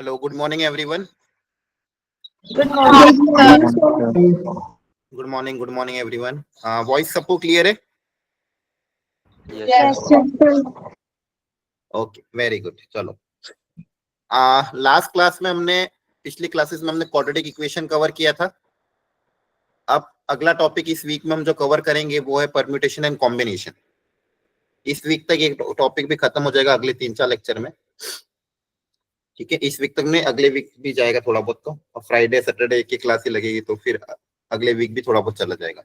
Hello, good morning, everyone. Good morning, sir. Good morning, everyone. Voice सबको clear है? Yes, Yes, sir. Okay, very good. चलो. Last class में हमने पिछली classes में हमने क्वाड्रेटिक इक्वेशन कवर किया था. अब अगला टॉपिक इस वीक में हम जो कवर करेंगे वो है परम्यूटेशन एंड कॉम्बिनेशन. इस वीक तक ये टॉपिक भी खत्म हो जाएगा अगले 3-4 लेक्चर में. ठीक है, इस वीक तक नहीं, अगले वीक भी जाएगा थोड़ा बहुत. तो फ्राइडे सैटरडे की क्लास ही लगेगी, तो फिर अगले वीक भी थोड़ा बहुत चला जाएगा.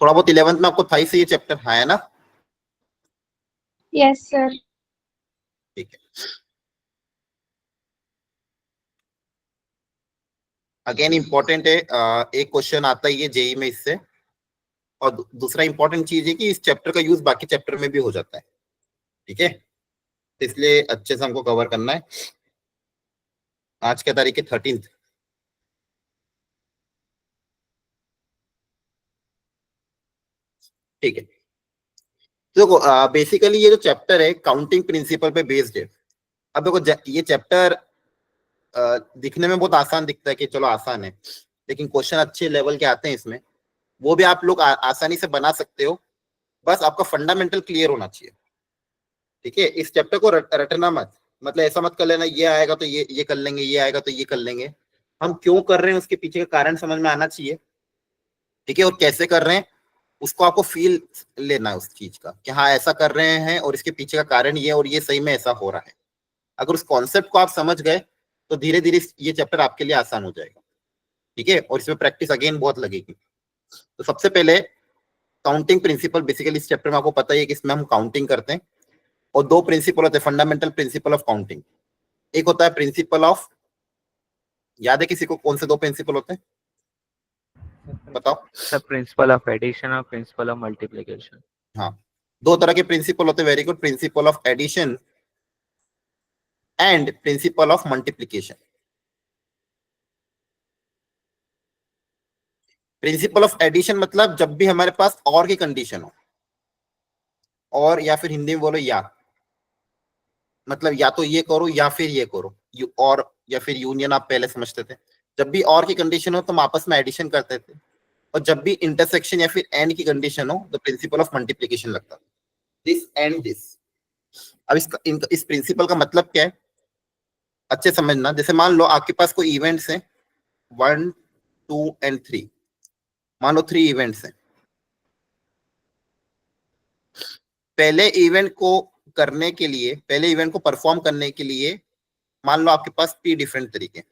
थोड़ा बहुत 11th में आपको था ही से ये चैप्टर है ना. Yes, sir. ठीक है. अगेन इंपॉर्टेंट है, एक क्वेश्चन आता ही है जेई में इससे. और दूसरा इंपॉर्टेंट चीज है कि इस चैप्टर का यूज बाकी चैप्टर में भी हो जाता है. ठीक है, इसलिए अच्छे से हमको कवर करना है. आज क्या तारीख है? 13th. ठीक है, देखो बेसिकली ये जो चैप्टर है काउंटिंग प्रिंसिपल पे बेस्ड है. अब देखो ये चैप्टर दिखने में बहुत आसान दिखता है कि चलो आसान है, लेकिन क्वेश्चन अच्छे लेवल के आते हैं इसमें. वो भी आप लोग आसानी से बना सकते हो, बस आपका फंडामेंटल क्लियर होना चाहिए. ठीक है, इस चैप्टर को रटना मत. मतलब ऐसा मत कर लेना ये आएगा तो ये कर लेंगे, ये आएगा तो ये कर लेंगे. हम क्यों कर रहे हैं उसके पीछे का कारण समझ में आना चाहिए. ठीक है, और कैसे कर रहे हैं उसको आपको फील लेना है उस चीज का कि हाँ ऐसा कर रहे हैं और इसके पीछे का कारण ये और ये सही में ऐसा हो रहा है. अगर उस कॉन्सेप्ट को आप समझ गए तो धीरे धीरे ये चैप्टर आपके लिए आसान हो जाएगा. ठीक है, और इसमें प्रैक्टिस अगेन बहुत लगेगी. तो सबसे पहले काउंटिंग प्रिंसिपल. बेसिकली इस चैप्टर में आपको पता ही है कि इसमें हम काउंटिंग करते हैं और दो प्रिंसिपल होते हैं फंडामेंटल प्रिंसिपल ऑफ काउंटिंग. एक होता है प्रिंसिपल ऑफ, याद है किसी को कौन से दो प्रिंसिपल होते हैं? बताओ. The principle of addition or principle of multiplication. हाँ, दो तरह के प्रिंसिपल होते हैं. Very good. Principle of addition and principle of multiplication. Principle of addition मतलब जब भी हमारे पास और की कंडीशन हो, और या फिर हिंदी में बोलो या, मतलब या तो ये करो या फिर ये करो. और या फिर यूनियन आप पहले समझते थे. जब भी और की कंडीशन हो तो हम आपस में एडिशन करते थे, और जब भी इंटरसेक्शन या फिर एंड की कंडीशन हो तो प्रिंसिपल ऑफ मल्टीप्लीकेशन लगता. This and this. अब इस प्रिंसिपल का मतलब क्या है अच्छे समझना. जैसे मान लो आपके पास कोई इवेंट्स हैं 1, 2 एंड 3. मान लो 3 इवेंट्स हैं. पहले इवेंट को करने के लिए, पहले इवेंट को परफॉर्म करने के लिए मान लो आपके पास P डिफरेंट तरीके.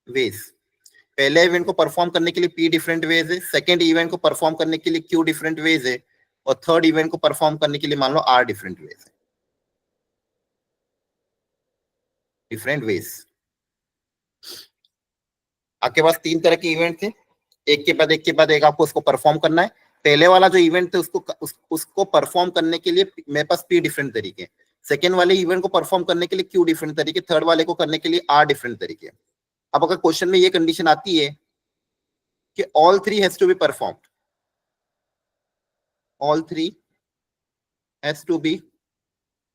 वेज. पहले इवेंट को परफॉर्म करने के लिए P डिफरेंट वेज है, सेकंड इवेंट को परफॉर्म करने के लिए Q डिफरेंट वेज है, और थर्ड इवेंट को परफॉर्म करने के लिए मान लो R डिफरेंट वेज है. Different ways. आपके पास 3 तरह के इवेंट थे, एक के बाद एक के बाद एक आपको उसको परफॉर्म करना है. पहले वाला जो इवेंट थे उसको परफॉर्म करने के लिए मेरे पास P डिफरेंट तरीके. सेकेंड वाले इवेंट को परफॉर्म करने के लिए Q डिफरेंट तरीके, थर्ड वाले को करने के लिए R डिफरेंट तरीके. अब अगर क्वेश्चन में ये कंडीशन आती है कि all 3 has to be performed, all 3 has to be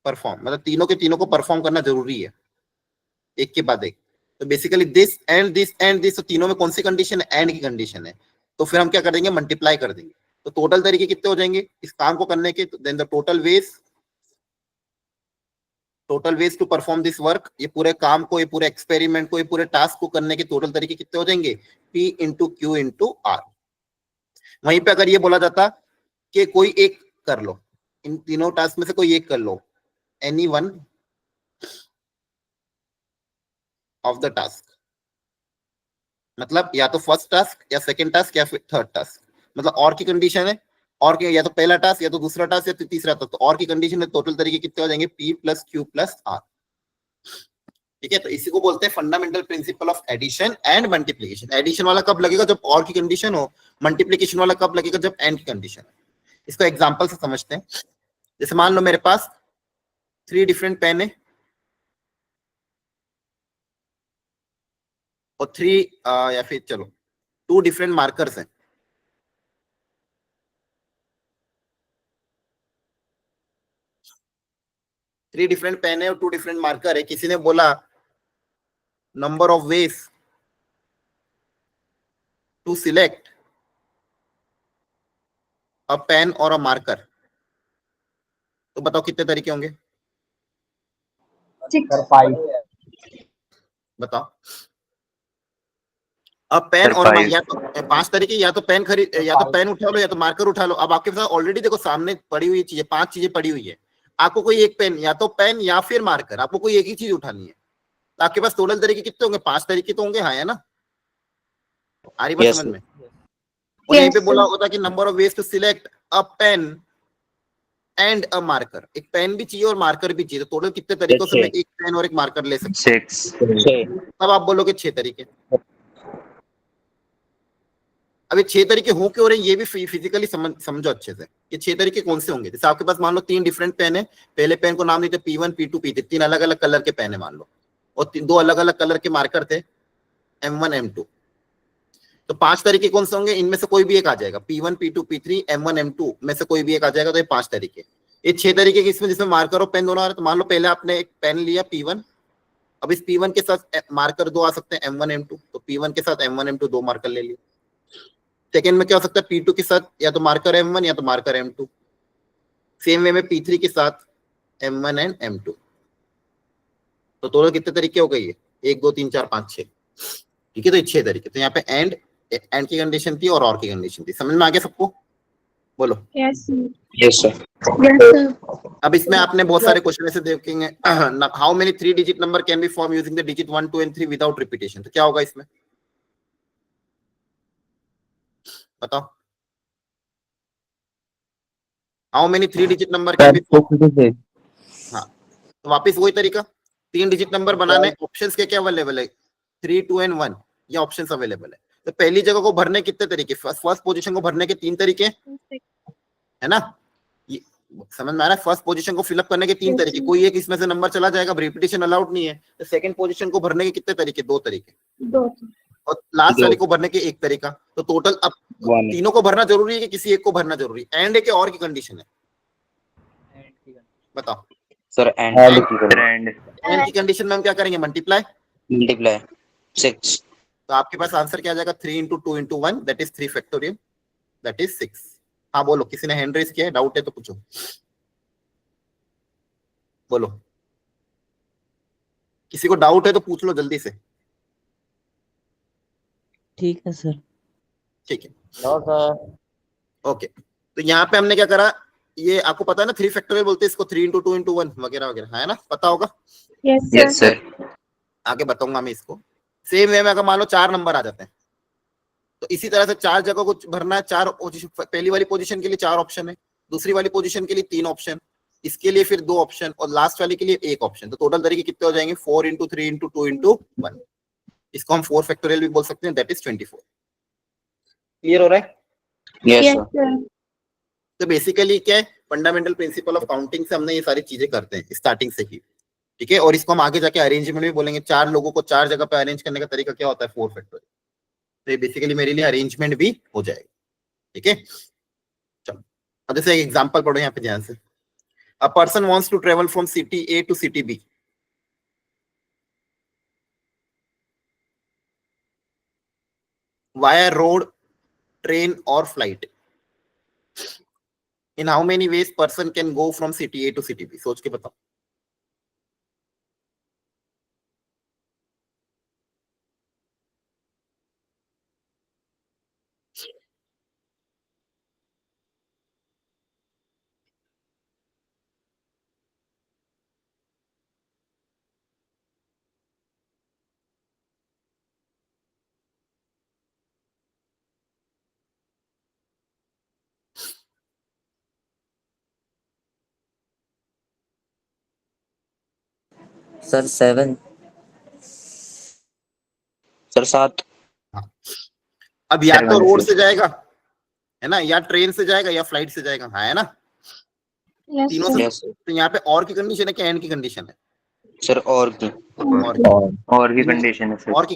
perform, मतलब तीनों के तीनों को परफॉर्म करना जरूरी है एक के बाद एक. तो basically this and this and this, तो तीनों में कौन सी कंडीशन है? एंड की कंडीशन है. तो फिर हम क्या कर देंगे? मल्टीप्लाई कर देंगे. तो टोटल तरीके कितने हो जाएंगे इस काम को करने के? Then the total ways to perform this work. ये पूरे काम को, ये पूरे एक्सपेरिमेंट को, ये पूरे टास्क को करने के टोटल तरीके कितने हो जाएंगे? P into Q into R. वहीं पे अगर ये बोला जाता कि कोई एक कर लो, इन तीनों टास्क में से कोई एक कर लो, any one of the task, मतलब या तो फर्स्ट टास्क या सेकंड टास्क या फिर थर्ड टास्क. मतलब और की कंडीशन है, और की या तो पहला टास्क या तो दूसरा टास्क या तो तीसरा टास्क. तो और की कंडीशन है, टोटल तरीके कितने हो जाएंगे? P plus Q plus R. ठीक है, तो इसी को बोलते हैं fundamental principle of addition and multiplication. Addition वाला कब लगेगा? जब और की कंडीशन हो. मल्टीप्लीकेशन वाला कब लगेगा? जब एंड की कंडीशन हो. इसको एग्जांपल से समझते हैं. जैसे मान लो मेरे पास 3 डिफरेंट पेन है और 3 या फिर चलो 2 डिफरेंट मार्कर्स हैं. 3 डिफरेंट पेन है और 2 डिफरेंट मार्कर है, किसी ने बोला number of ways to select a pen और अ मार्कर, तो बताओ कितने तरीके होंगे? Six. बताओ। अब पेन Sir, और 5. या तो 5 तरीके, या तो पेन खरीद, या तो पेन उठा लो या तो मार्कर उठा लो। अब आपके पास ऑलरेडी देखो सामने पड़ी हुई चीजें, 5 चीजें पड़ी हुई है, आपको कोई एक पेन, या तो पेन या फिर मार्कर, आपको कोई एक ही चीज उठानी है, तो आपके पास टोटल तरीके कितने होंगे? 5 तरीके तो होंगे, हाँ है ना? आ रही बात Yes, समझ sir. में? और यहीं Yes, पे बोला sir. होता कि number of ways to select a pen and a marker, एक पेन भी चाहिए और मार्कर भी चाहिए, तो टोटल कितने तरीकों से मैं एक पेन और एक मार्कर ले सकता हूँ? 6. तब आप बोलोगे 6 तरीके। अब ये 6 तरीके हो क्यों रहे ये भी फिजिकली समझो अच्छे से, ये 6 तरीके कौन से होंगे। जैसे आपके पास मान लो 3 डिफरेंट पेन है, पहले पेन को नाम देते P1 P2 P3, 3 अलग अलग कलर के पेन है मान लो, और 2 अलग अलग कलर के मार्कर थे M1 M2, तो 5 तरीके कौन से होंगे? इनमें से कोई भी एक आ जाएगा, P1 P2 P3 M1 M2 में से कोई भी एक आ जाएगा, तो ये 5 तरीके। ये 6 तरीके किसमें, जिसमें मार्कर और पेन दोनों आ रहे हैं। तो मान लो पहले आपने एक पेन लिया P1, अब इस P1 के साथ मार्कर 2 आ सकते हैं M1 M2, तो P1 के साथ M1 M2 2 मार्कर ले लिए। सेकेंड में क्या हो सकता है? P2 के साथ या तो मार्कर M1 या तो मार्कर M2। सेम वे में P3 के साथ M1 एंड M2। तो टोटल कितने तरीके हो गए? ये 1 2 3 4 5 6, ठीक है। तो ये 6 तरीके। तो यहाँ पे एंड की कंडीशन थी और की कंडीशन थी। समझ में आ गया सबको? बोलो। Yes, sir. Yes, sir. Yes, sir. अब इसमें आपने बहुत सारे क्वेश्चन ऐसे देखेंगे, how many 3 digit number can be form using the digit 1 2 and 3 without repetition, तो क्या होगा इसमें? बताओ। How many 3 digit number can be form? हाँ, तो वापस वही तरीका, 3 डिजिट नंबर बनाने, ऑप्शंस क्या क्या अवेलेबल है? 3 2 एंड 1, ये ऑप्शंस अवेलेबल है। तो पहली जगह को भरने कितने तरीके? फर्स्ट पोजीशन को भरने के 3 तरीके, है ना? ये समझ में आ रहा है? फर्स्ट पोजीशन को फिलअप करने के 3 Yes, तरीके, sir. कोई एक इसमें से नंबर चला जाएगा, रिपीटेशन अलाउड नहीं है। तो सेकंड पोजीशन को भरने के कितने तरीके? 2 तरीके, दो. और लास्ट दो। वाले को भरने के 1 तरीका। तो टोटल अब 1. तीनों को भरना जरूरी है कि किसी एक को भरना जरूरी है? एंड है कि और की कंडीशन है? बताओ। Sir, and Trend. एंड की कंडीशन में हम क्या करेंगे? मल्टीप्लाई। multiply 6. तो आपके पास आंसर क्या आ जाएगा? 3 into 2 into 1, that is 3 factorial, that is 6। हाँ बोलो, किसी ने हैंड रेज किया है? डाउट है तो पूछो, बोलो। किसी को डाउट है तो पूछ लो जल्दी से। ठीक है सर। ठीक है, ओके। तो यहाँ पे हमने क्या करा, ये आपको पता है ना 3 फैक्टोरियल बोलते हैं इसको, 3 into 2 into 1 वगैरह वगैरह, है ना? पता होगा। Yes, sir. Yes, sir. आगे बताऊंगा मैं इसको। सेम वे में अगर मान लो 4 नंबर आ जाते हैं, तो इसी तरह से 4 जगह को भरना है। 4 पोजीशन, पहली वाली पोजीशन के लिए 4 ऑप्शन है, दूसरी वाली पोजीशन के लिए 3 ऑप्शन, इसके लिए फिर 2 ऑप्शन, और लास्ट वाले के लिए 1 ऑप्शन। तो टोटल तरीके कितने हो जाएंगे? 4 into 3 into 2 into 1। इसको हम 4 फैक्टोरियल भी बोल सकते हैं, दैट इज 24। क्लियर हो रहा है? Yes, Yes, sir. sir. तो बेसिकली क्या है, फंडामेंटल प्रिंसिपल ऑफ काउंटिंग से हमने ये सारी चीजें करते हैं स्टार्टिंग से ही, ठीक है। और इसको हम आगे जाके अरेंजमेंट भी बोलेंगे। 4 लोगों को 4 जगह पे अरेंज करने का तरीका क्या होता है? 4 फैक्टोरियल। तो ये बेसिकली मेरे लिए अरेंजमेंट भी हो जाएगा, ठीक है। चलो अब जैसे एक एग्जांपल पढ़ो यहाँ पे ध्यान से। A person wants to travel from city A to city B, via road, train और flight. In how many ways person can go from city A to city B? सोच के बताओ। सर 7। Sir, 7. अब या तो 7 रोड से जाएगा, है ना, या ट्रेन से जाएगा, या फ्लाइट से जाएगा, हाँ है ना? Yes, तीनों sir. से। Yes, sir. तो यहाँ पे और की कंडीशन है कि एंड की कंडीशन है? Sir, और की. और की कंडीशन है सर। और की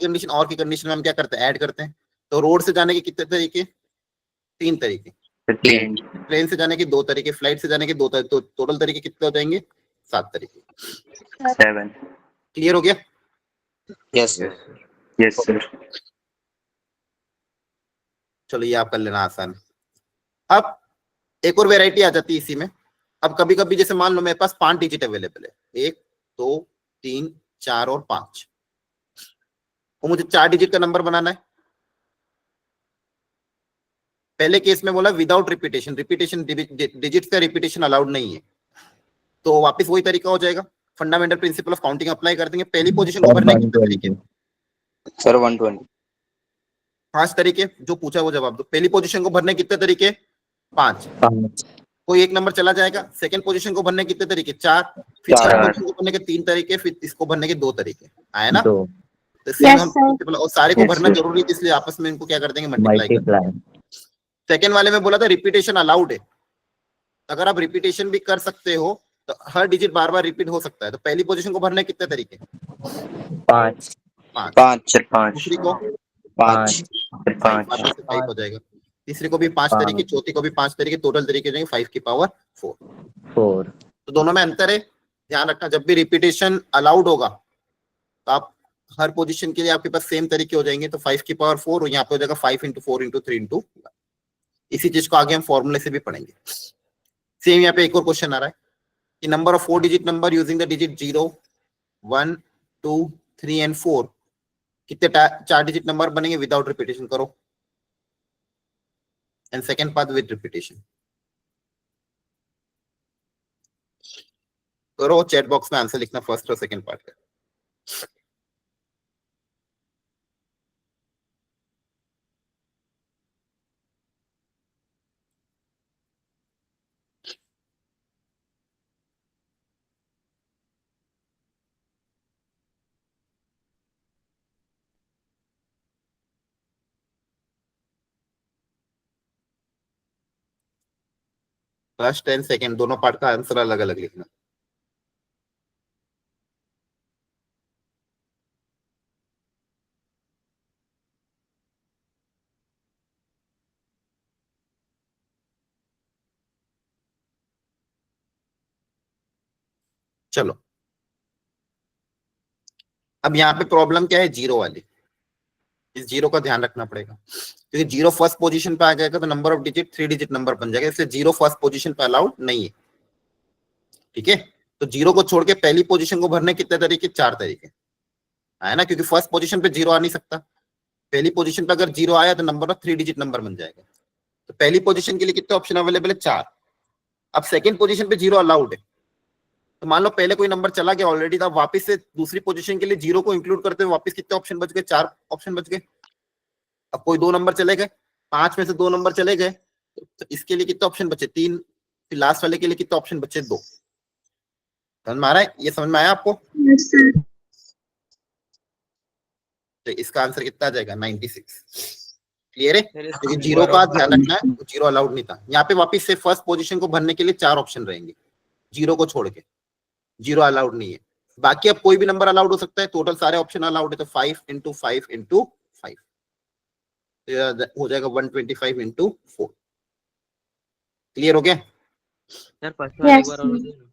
कंडीशन में हम क्या करते हैं? ऐड करते हैं। तो रोड से जाने के कितने तरीके? 3 तरीके। ट्रेन। ट्रेन से जाने के 2 तरीके, फ्लाइट से जाने के 2 तरीके, तो टोटल तरीके कितने हो जाएंगे? 7 तरीके। 7. क्लियर हो गया? Yes. Yes, sir. Yes, sir. चलो ये आप कर लेना आसान। अब एक और वेराइटी आ जाती है इसी में। अब कभी कभी जैसे मान लो मेरे पास 5 डिजिट अवेलेबल है, 1 2 3 4 और 5, और मुझे 4 डिजिट का नंबर बनाना है। पहले केस में बोला विदाउट रिपीटेशन, रिपीटेशन डिजिट का रिपीटेशन अलाउड नहीं है, तो वापस वही तरीका हो जाएगा, fundamental principle of counting apply कर देंगे। पहली पोजीशन को भरने कितने तरीके? Sir, 120. 5 तरीके। जो पूछा वो जवाब दो। पहली पोजीशन को भरने कितने तरीके? 5। 5. कोई एक नंबर चला जाएगा। सेकंड पोजीशन को भरने कितने तरीके? 4। फिर थर्ड 4. पोजीशन को भरने के 3 तरीके, फिर इसको भरने के 2 तरीके। आया ना? 2. तो सेम Yes, हम sir. principle और सारे को Yes, भरना sir. जरूरी है, इसलिए आपस में इनको क्या कर देंगे? मल्टीप्लाई कर। मल्टीप्लाई. सेकंड वाले में बोला था रिपीटेशन अलाउड है। अगर आप रिपीटेशन भी कर सकते हो तो हर डिजिट बार बार रिपीट हो सकता है। तो पहली पोजीशन को भरने कितने तरीके? 5. 5। 5. 5. दूसरी को 5. 5. 5 हो जाएगा। तीसरी को भी 5 तरीके, चौथी को भी 5 तरीके, टोटल तरीके हो जाएंगे 5 की पावर 4। 4. तो दोनों में अंतर है, ध्यान रखना। जब भी रिपीटेशन अलाउड होगा तो आप हर पोजीशन के लिए आपके पास सेम तरीके हो जाएंगे। तो 5 की पावर 4 और यहाँ पे हो जाएगा 5 × 4 × 3 × 1। इसी चीज को आगे हम फॉर्मूले से भी पढ़ेंगे। सेम यहाँ पे एक और क्वेश्चन आ रहा है कि number of 4 digit number using the digit 0 1 2 3 and 4, कितने 4 डिजिट नंबर बनेंगे विदाउट रिपीटेशन? करो। And second part with repetition करो। चैट बॉक्स में आंसर लिखना फर्स्ट और सेकंड पार्ट का। फर्स्ट एंड सेकंड दोनों पार्ट का आंसर अलग अलग लिखना। चलो अब यहाँ पे प्रॉब्लम क्या है? 0 वाली। इस 0 का ध्यान रखना पड़ेगा क्योंकि 0 फर्स्ट पोजीशन पे आ जाएगा तो number of digit 3 digit number बन जाएगा, इसलिए 0 फर्स्ट पोजीशन पे अलाउड नहीं है। ठीक है, तो 0 को छोड़ के पहली पोजीशन को भरने कितने तरीके? 4 तरीके। है ना? क्योंकि फर्स्ट पोजीशन पे 0 आ नहीं सकता। पहली पोजीशन पे अगर 0 आया तो नंबर ऑफ 3 डिजिट नंबर बन जाएगा। तो पहली पोजीशन के लिए कितने ऑप्शन अवेलेबल है? 4। अब सेकंड पोजीशन पे 0 अलाउड है, तो मान लो पहले कोई नंबर चला गया ऑलरेडी, तो वापस से दूसरी पोजीशन के लिए 0 को इंक्लूड करते हुए वापस कितने ऑप्शन बच गए? 4 ऑप्शन बच गए। अब कोई 2 नंबर चले गए, 5 में से 2 नंबर चले गए, तो इसके लिए कितने ऑप्शन बचे? 3। फिर लास्ट वाले के लिए कितने ऑप्शन बचे? 2। समझ में आ रहा है? ये समझ में आया आपको? Yes, sir. तो इसका आंसर कितना आ जाएगा? 96। क्लियर है? क्योंकि 0 का ध्यान रखना है, 0 अलाउड नहीं था। यहाँ पे वापस से फर्स्ट पोजीशन को भरने के लिए 4 ऑप्शन रहेंगे 0 को छोड़ के। 0 अलाउड नहीं है। बाकी अब कोई भी नंबर अलाउड हो सकता है, टोटल सारे ऑप्शन अलाउड है। तो 5 × 5 × 5 हो जाएगा 125 × 4। क्लियर हो गया? सर फर्स्ट वाला एक Yes, बार और sir. बताइए ना।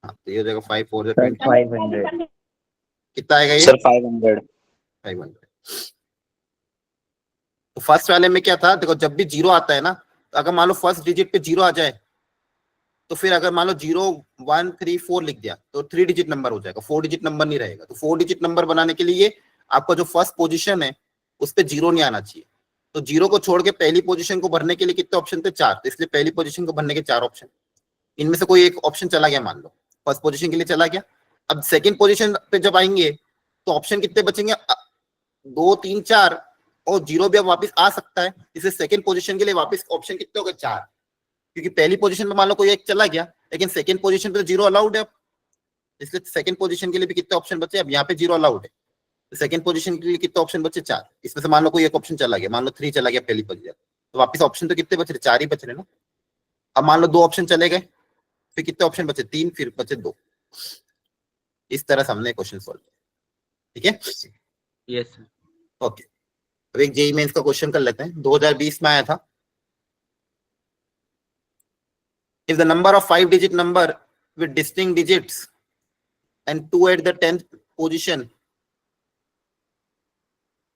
हाँ, तो ये हो जाएगा 5 4 Sir, 20। 500. कितना आएगा ये? Sir, 500. 500। तो फर्स्ट वाले में क्या था? देखो जब भी 0 आता है ना, तो अगर मान लो फर्स्ट डिजिट पे 0 आ जाए तो फिर अगर मान लो 0 1 3 4 लिख दिया तो 3 डिजिट नंबर हो जाएगा, 4 डिजिट नंबर नहीं रहेगा। तो 4 डिजिट नंबर बनाने के लिए आपका जो फर्स्ट पोजीशन है उस पे 0 नहीं आना चाहिए। तो 0 को छोड़ के पहली पोजीशन को भरने के लिए कितने ऑप्शन थे? 4। तो इसलिए पहली पोजीशन को भरने के 4 ऑप्शन। इनमें से कोई एक ऑप्शन चला गया, मान लो फर्स्ट पोजीशन के लिए चला गया। अब सेकंड पोजीशन पे जब आएंगे तो ऑप्शन कितने बचेंगे? 2 3 4, और 0 भी अब वापस आ सकता है, इसलिए सेकंड पोजीशन के लिए वापस ऑप्शन कितने हो गए? 4। क्योंकि पहली पोजीशन पे मान लो कोई एक चला गया, लेकिन सेकंड पोजीशन पे तो 0 अलाउड है, इसलिए सेकंड पोजीशन के लिए भी कितने ऑप्शन बचे? अब यहाँ पे 0 अलाउड है, तो सेकंड पोजीशन के लिए कितने ऑप्शन बचे? 4। इसमें से मान लो कोई एक ऑप्शन चला गया, मान लो 3 चला गया पहली पोजीशन, तो वापस ऑप्शन तो कितने बच रहे? 4 ही बच रहे ना। अब मान लो 2 ऑप्शन चले गए, फिर कितने ऑप्शन बचे? 3, फिर बचे 2। इस तरह से हमने क्वेश्चन सॉल्व किया। ठीक है? Yes sir. ओके, अब एक जेईई मेंस का क्वेश्चन कर लेते हैं, 2020 में आया था। If the number of 5 digit number with distinct digits and 2 at the 10th position,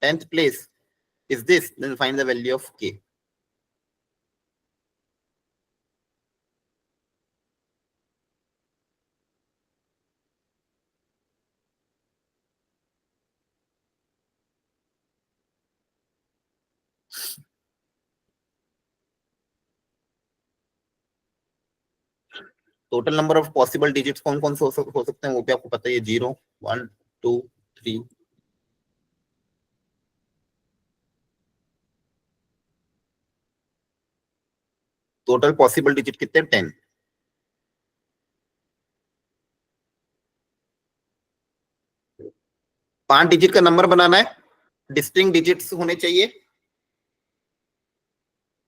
10th place is this, then find the value of k. Total number of possible digits कौन कौन से हो सकते हैं वो भी आपको पता है, 0 1 2 3। टोटल पॉसिबल डिजिट कितने, 10। पांच डिजिट का नंबर बनाना है, डिस्टिंक्ट डिजिट्स होने चाहिए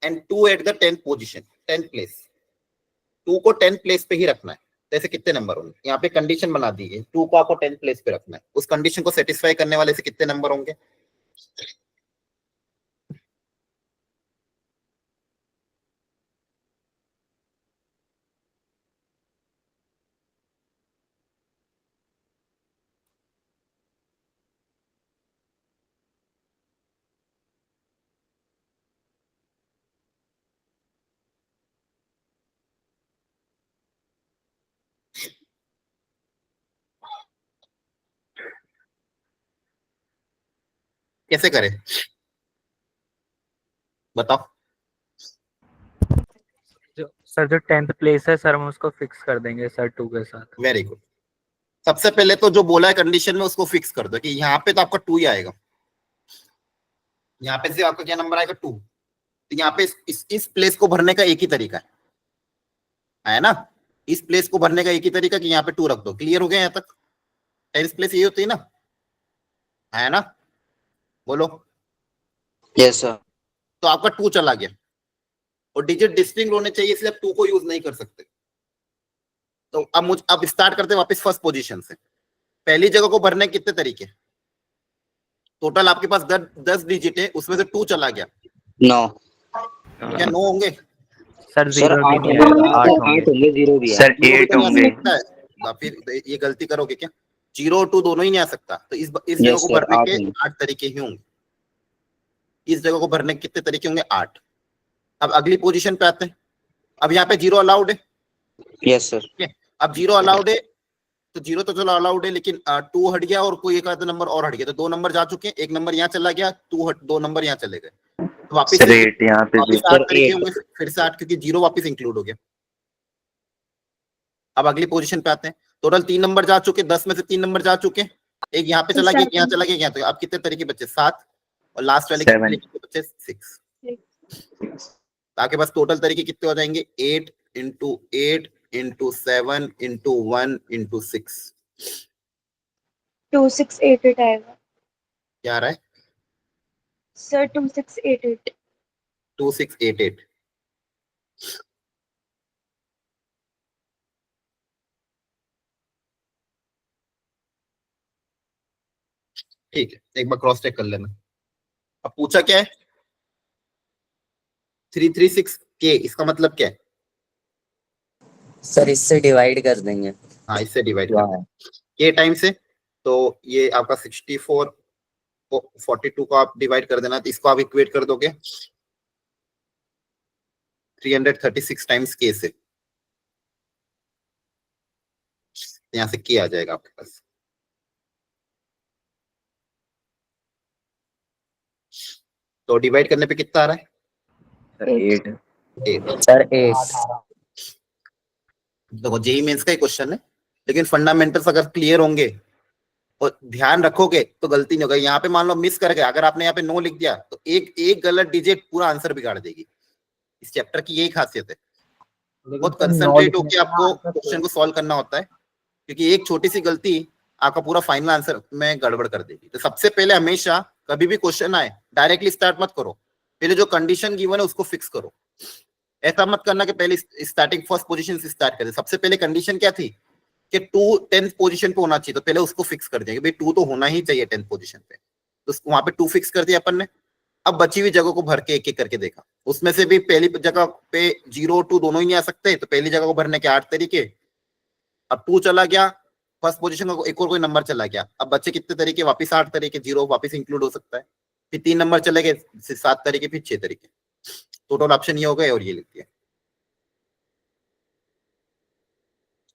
and 2 at the 10th position, 10th place. 2 को 10th प्लेस पे ही रखना है। जैसे कितने नंबर होंगे, यहाँ पे कंडीशन बना दी है, 2 को आपको 10th प्लेस पे रखना है। उस कंडीशन को सेटिस्फाई करने वाले से कितने नंबर होंगे, कैसे करें बताओ। सर जो 10th प्लेस है सर हम उसको फिक्स कर देंगे सर 2 के साथ। Very good. सबसे पहले तो जो बोला है कंडीशन में उसको फिक्स कर दो कि यहाँ पे तो आपका 2 ही आएगा, यहाँ पे से आपका क्या नंबर आएगा 2। तो यहाँ पे इस प्लेस को भरने का एक ही तरीका है ना, इस प्लेस को भरने का एक ही तरीका कि यहाँ पे 2 रख दो। क्लियर हो गया यहाँ तक, 10th प्लेस ये होती है ना, है ना, बोलो। Yes sir. तो आपका 2 चला गया और डिजिट डिस्टिंक्ट होने चाहिए, इसलिए आप 2 को यूज नहीं कर सकते। तो अब स्टार्ट करते हैं वापस फर्स्ट पोजीशन से। पहली जगह को भरने के कितने तरीके, टोटल आपके पास 10 डिजिट है, उसमें से 2 चला गया, 9 क्या 9 होंगे? सर सर 0 भी 8 नहीं होंगे, आएगा, 8 8 होंगे। होंगे, 0 भी है। सर जीरो भी 8 तो नहीं आ होंगे। सकता है, फिर ये गलती करोगे क्या, 0 और 2 दोनों ही नहीं आ सकता। तो इस जगह Yes, को sir, भरने 8 के होंगे। 8 तरीके ही होंगे। इस जगह को भरने के कितने तरीके होंगे, 8। अब अगली पोजीशन पे आते हैं। अब यहाँ पे 0 अलाउड है, यस सर। ठीक है। अब 0 अलाउड है तो 0 तो चलो अलाउड है, लेकिन 2 हट गया और कोई एक आधा नंबर और हट गया, तो 2 नंबर जा चुके हैं, एक नंबर यहाँ चला गया, 2 नंबर यहाँ चले गए, तो वापिस सर 8 यहाँ पे भी। 8 तरीके होंगे, फिर से 8, क्योंकि 0 वापिस इंक्लूड हो गया। अब अगली पोजीशन पे आते हैं। टोटल 3 नंबर जा चुके, 10 में से 3 नंबर जा चुके, एक यहाँ पे चला गया, एक यहाँ चला गया, यहाँ तो अब कितने तरीके बचे, 7, और लास्ट वाले Seven. कितने बचे, 6। आपके पास टोटल तरीके कितने हो जाएंगे, 8 into 8 into 7 into 1 into 6। 2688 आएगा क्या आ रहा है, सर, 2688। 2688। ठीक है, एक बार क्रॉस चेक कर लेना। अब पूछा क्या है, 336K, इसका मतलब क्या है, सर इससे डिवाइड कर देंगे। हाँ इससे डिवाइड करना है K टाइम से, तो ये आपका 64 को 42 को आप डिवाइड कर देना, तो इसको आप इक्वेट कर दोगे 336 टाइम्स K से, यहाँ से K आ जाएगा आपके पास। तो डिवाइड करने पे कितना आ रहा है, सर 8। 8। सर 8। देखो जेईई मेंस का ही क्वेश्चन है, लेकिन फंडामेंटल्स अगर क्लियर होंगे और ध्यान रखोगे तो गलती नहीं होगा। यहाँ पे मान लो मिस कर गए, अगर आपने यहाँ पे 9 लिख दिया तो एक गलत डिजिट पूरा आंसर बिगाड़ देगी। इस चैप्टर की यही खासियत है, बहुत कंसंट्रेट होकर आपको क्वेश्चन को सॉल्व करना होता है, क्योंकि एक छोटी सी गलती आपका पूरा फाइनल आंसर में गड़बड़ कर देगी। तो सबसे पहले हमेशा कभी भी क्वेश्चन आए डायरेक्टली स्टार्ट मत करो, पहले जो कंडीशन गिवन है उसको फिक्स करो। ऐसा मत करना कि पहले स्टार्टिंग फर्स्ट पोजीशन से स्टार्ट करें। सबसे पहले कंडीशन क्या थी कि 2 10th पोजीशन पे होना चाहिए, तो पहले उसको फिक्स कर दिया कि भाई 2 तो होना ही चाहिए 10th पोजीशन पे, तो वहां पे 2 फिक्स कर दिया अपन ने। अब बची हुई जगह को भर के एक एक करके देखा, उसमें से भी पहली जगह पे 0 2 दोनों ही नहीं आ सकते, तो पहली जगह को भरने के 8 तरीके, अब 2 चला गया, फर्स्ट पोजीशन का एक और कोई नंबर चला गया, अब बच्चे कितने तरीके, वापस 8 तरीके, 0 वापस इंक्लूड हो सकता है, फिर 3 नंबर चले गए, 7 तरीके, फिर 6 तरीके, टोटल ऑप्शन ये हो गए और ये लिख दिया।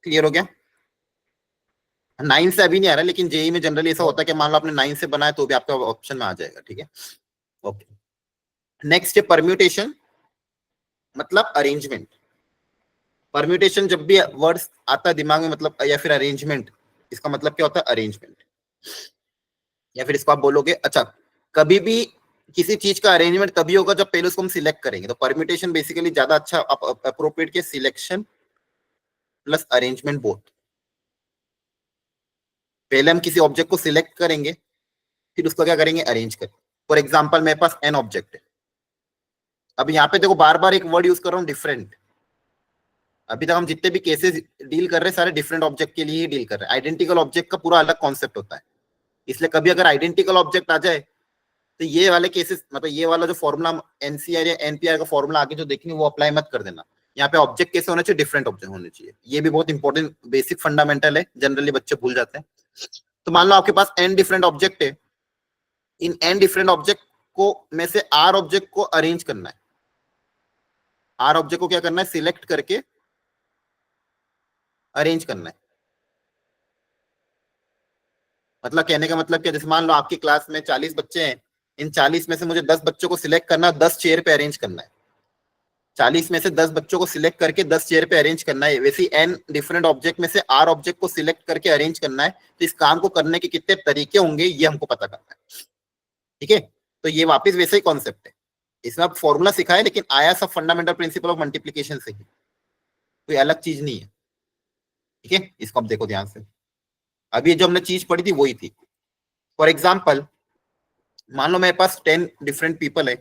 क्लियर हो गया? 9 से अभी नहीं आ रहा, लेकिन जेई में जनरली ऐसा होता है कि मान लो आपने 9 से बनाया तो भी आपका ऑप्शन में आ जाएगा। ठीक है, ओके। नेक्स्ट है परम्यूटेशन, मतलब अरेंजमेंट। परम्यूटेशन जब भी वर्ड्स आता है दिमाग में, मतलब, या फिर अरेंजमेंट, इसका मतलब क्या होता है? अरेंजमेंट। या फिर इसको आप बोलोगे, अच्छा, कभी भी किसी चीज का अरेंजमेंट तभी होगा जब पहले उसको हम सिलेक्ट करेंगे। तो परम्यूटेशन बेसिकली ज्यादा अच्छा अप्रोप्रिएट के सिलेक्शन प्लस अरेंजमेंट बोथ। पहले हम किसी ऑब्जेक्ट को सिलेक्ट करेंगे, फिर उसको क्या करेंगे? अरेंज करेंगे। फॉर एग्जाम्पल मेरे पास एन ऑब्जेक्ट है, अब यहाँ पे देखो बार बार एक वर्ड यूज कर रहा हूँ, डिफरेंट। अभी तक हम जितने भी केसेस डील कर रहे हैं सारे डिफरेंट ऑब्जेक्ट के लिए ही डील कर रहे हैं। आइडेंटिकल ऑब्जेक्ट का पूरा अलग कॉन्सेप्ट होता है, इसलिए कभी अगर आइडेंटिकल ऑब्जेक्ट आ जाए तो ये वाले केसेस, मतलब ये वाला जो फॉर्मूला एनसीआर या एनपीआर का फॉर्मूला आगे जो देखेंगे वो अप्लाई मत कर देना। यहाँ पे ऑब्जेक्ट कैसे होना चाहिए? डिफरेंट ऑब्जेक्ट होने चाहिए। ये भी बहुत इंपॉर्टेंट बेसिक फंडामेंटल है, जनरली बच्चे भूल जाते हैं। तो मान लो आपके पास एन डिफरेंट ऑब्जेक्ट है, इन एन डिफरेंट ऑब्जेक्ट को में से आर ऑब्जेक्ट को अरेंज करना है। आर ऑब्जेक्ट को क्या करना है? सिलेक्ट करके अरेंज करना है। मतलब कहने का मतलब क्या, जैसे मान लो आपकी क्लास में 40 बच्चे हैं, इन 40 में से मुझे 10 बच्चों को सिलेक्ट करना है, 10 चेयर पे अरेंज करना है। 40 में से 10 बच्चों को सिलेक्ट करके 10 चेयर पे अरेंज करना है। वैसे एन डिफरेंट ऑब्जेक्ट में से आर ऑब्जेक्ट को सिलेक्ट करके अरेंज करना है। तो इस काम को करने के कितने तरीके होंगे ये हमको पता करना है। ठीक है, तो ये वापस वैसे ही कॉन्सेप्ट है, इसमें आप फॉर्मूला सिखाए लेकिन आया सब फंडामेंटल प्रिंसिपल ऑफ मल्टीप्लीकेशन से ही, कोई अलग चीज नहीं है। ठीक है, इसको आप देखो ध्यान से। अभी जो हमने चीज पढ़ी थी वही थी। फॉर एग्जाम्पल मान लो मेरे पास 10 डिफरेंट पीपल है,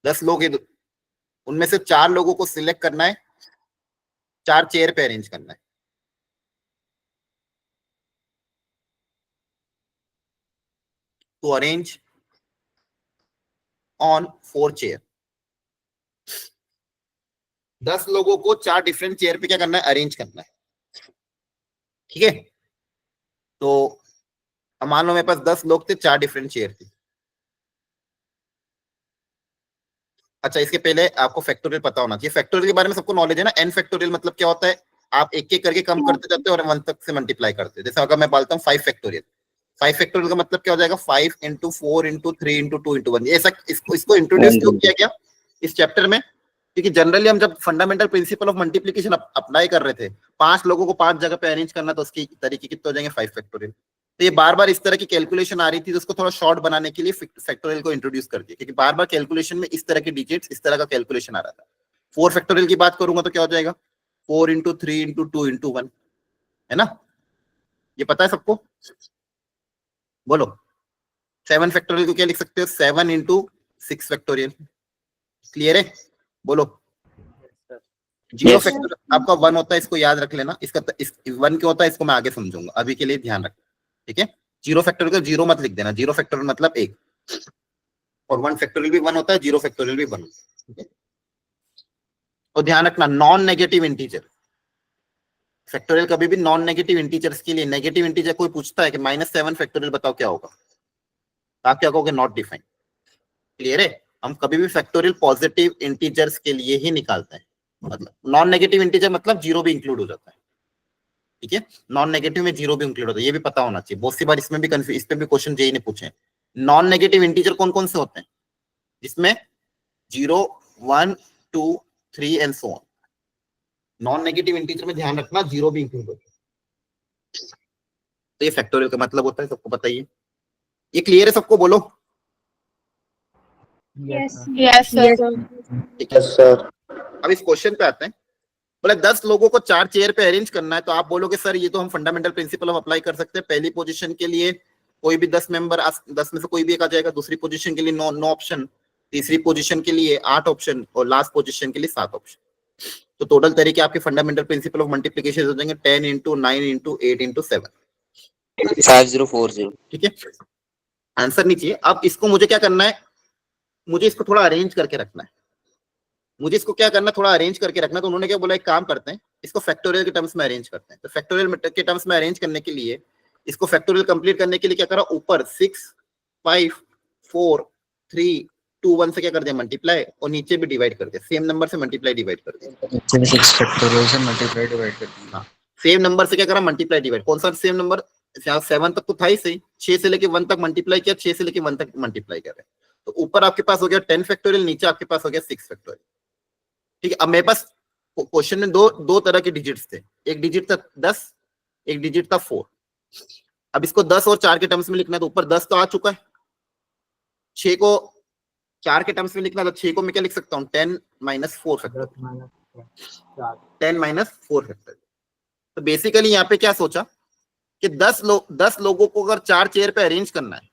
10 लोग हैं, उनमें से 4 लोगों को सिलेक्ट करना है, 4 चेयर पे अरेंज करना है। टू अरेंज ऑन 4 चेयर, 10 लोगों को 4 डिफरेंट चेयर पे क्या करना है? अरेंज करना है। ठीक है, तो अब मान लो मेरे पास 10 लोग थे, 4 डिफरेंट चेयर थी। अच्छा, इसके पहले आपको फैक्टोरियल पता होना चाहिए। फैक्टोरियल के बारे में सबको नॉलेज है ना? एन फैक्टोरियल मतलब क्या होता है? आप एक एक करके कम करते जाते हो और 1 तक से मल्टीप्लाई करते हो। जैसे अगर मैं बोलता हूँ 5 फैक्टोरियल, 5 फैक्टोरियल का मतलब क्या हो जाएगा? 5 इंटू 4 इंटू 3 इंटू 2 इंटू 1। ऐसा इसको इंट्रोड्यूस क्यों किया गया इस चैप्टर में? क्योंकि जनरली हम जब fundamental principle of multiplication apply कर रहे थे, 5 लोगों को 5 जगह पे अरेंज करना, तो उसकी तरीके कितने हो जाएंगे? 5 फैक्टोरियल। तो ये बार बार इस तरह की कैलकुलेशन आ रही थी, तो उसको थोड़ा शॉर्ट बनाने के लिए फैक्टोरियल को इंट्रोड्यूस कर दिया, क्योंकि बार बार कैलकुलेशन में इस तरह की डिजिट्स, इस तरह का कैलकुलेशन आ रहा था। 4 फैक्टोरियल की बात करूंगा तो क्या हो जाएगा? 4 इंटू 3 इंटू 2 इंटू 1, है ना? ये पता है सबको? बोलो। 7 फैक्टोरियल को क्या लिख सकते हो? 7 इंटू 6 फैक्टोरियल। क्लियर है? बोलो। 0 Yes. फैक्टोरियल आपका 1 होता है, इसको याद रख लेना। इसका 1 क्यों होता है इसको मैं आगे समझूंगा, अभी के लिए ध्यान रखना। ठीक है, 0 फैक्टोरियल को 0 मत लिख देना। 0 फैक्टोरियल मतलब 1, और 1 फैक्टोरियल भी 1 होता है, 0 फैक्टोरियल भी 1 होता है। तो ध्यान रखना, नॉन नेगेटिव इंटीजर फैक्टोरियल कभी भी नॉन नेगेटिव इंटीजर्स के लिए, नेगेटिव इंटीजर कोई पूछता है कि -7 फैक्टोरियल बताओ क्या होगा, आप क्या कहोगे? Not defined. क्लियर है? हम कभी भी फैक्टोरियल पॉजिटिव इंटीजर्स के लिए ही निकालते हैं। मतलब नॉन नेगेटिव इंटीजर मतलब 0 भी इंक्लूड हो जाता है। ठीक है, नॉन नेगेटिव में 0 भी इंक्लूड होता है, ये भी पता होना चाहिए। बहुत सी बार इसमें भी इस पे भी क्वेश्चन जेई ने पूछे। नॉन नेगेटिव इंटीजर कौन कौन से होते हैं? जिसमें 0, 1, 2, 3 and so on. Non negative integer में ध्यान रखना 0 भी इंक्लूड होता है। तो ये फैक्टोरियल का मतलब होता है, सबको पता ही है। ये क्लियर है सबको? बोलो। Yes. Yes, sir. ठीक है सर। अब इस क्वेश्चन पे आते हैं। बोले 10 लोगों को 4 चेयर पे अरेंज करना है, तो आप बोलोगे सर ये तो हम फंडामेंटल प्रिंसिपल ऑफ अप्लाई कर सकते हैं। पहली पोजीशन के लिए कोई भी 10 मेंबर, 10 में से कोई भी एक आ जाएगा। दूसरी पोजीशन के लिए नो ऑप्शन, तीसरी पोजीशन के लिए 8 ऑप्शन, और लास्ट पोजीशन के लिए 7 ऑप्शन। तो टोटल तरीके आपके फंडामेंटल प्रिंसिपल ऑफ मल्टीप्लीकेशन हो जाएंगे 10 इंटू 9 इंटू 8 इंटू 7। 5040। ठीक है, आंसर नहीं चाहिए। अब इसको मुझे क्या करना है? मुझे इसको थोड़ा अरेंज करके रखना है। मुझे इसको क्या करना, थोड़ा अरेंज करके रखना। तो उन्होंने क्या बोला, एक काम करते हैं, इसको फैक्टोरियल के टर्म्स में अरेंज करते हैं। तो फैक्टोरियल के टर्म्स में अरेंज करने के लिए, इसको फैक्टोरियल कंप्लीट करने के लिए क्या करा, ऊपर 6 5 4 3 2 1 से क्या कर दिया, मल्टीप्लाई, और नीचे भी डिवाइड कर दिया, सेम नंबर से मल्टीप्लाई डिवाइड कर दिया। नीचे भी 6 फैक्टोरियल से मल्टीप्लाई डिवाइड कर दिया। हाँ, सेम नंबर से क्या करा, मल्टीप्लाई डिवाइड। कौन सा सेम नंबर, 7 तक तो था ही सही, 6 से लेके 1 तक मल्टीप्लाई किया, 6 से लेके 1 तक मल्टीप्लाई कर रहे हैं। तो ऊपर आपके पास हो गया 10 फैक्टोरियल, नीचे आपके पास हो गया 6 फैक्टोरियल। ठीक है, अब मेरे पास क्वेश्चन में दो तरह के डिजिट्स थे, एक डिजिट था 10, एक डिजिट था 4। अब इसको 10 और 4 के टर्म्स में लिखना है, तो ऊपर 10 तो आ चुका है, 6 को 4 के टर्म्स में लिखना, तो 6 को मैं क्या लिख सकता हूँ, 10 - 4 फैक्टोरियल, 10 - 4 फैक्टोरियल। तो बेसिकली यहाँ पे क्या सोचा कि 10 लोगों को अगर 4 चेयर पे अरेंज करना है,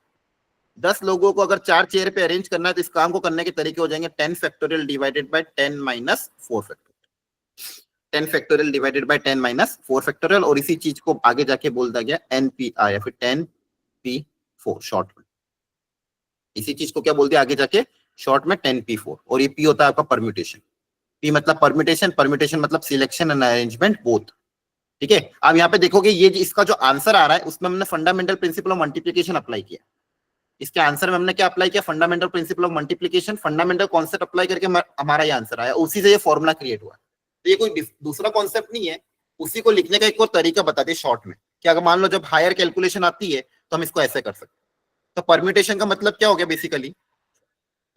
10 लोगों को अगर 4 चेयर पे अरेंज करना है, तो इस काम को करने के तरीके हो जाएंगे 10 factorial divided bye 10 - 4 factorial, 10 factorial divided bye 10 - 4 factorial. और इसी चीज को आगे जाके बोल दिया गया NPR या फिर 10P4 शॉर्ट में। इसी चीज को क्या बोलते हैं आगे जाके शॉर्ट में, 10P4। और ये P होता है आपका परम्यूटेशन, P मतलब परम्यूटेशन, परम्यूटेशन मतलब सिलेक्शन एंड अरेंजमेंट बोथ। ठीक है, अब यहाँ पे देखोगे ये इसका जो आंसर आ रहा है, उसमें हमने fundamental principle of multiplication apply किया। इसके आंसर में हमने क्या अप्लाई किया, fundamental principle of multiplication, fundamental concept apply करके हमारा ये आंसर आया, उसी से ये फॉर्मूला क्रिएट हुआ। तो ये कोई दूसरा कॉन्सेप्ट नहीं है, उसी को लिखने का एक और तरीका बता दे शॉर्ट में, कि अगर मान लो जब हायर कैलकुलेशन आती है तो हम इसको ऐसे कर सकते हैं। तो परम्यूटेशन का मतलब क्या हो गया बेसिकली,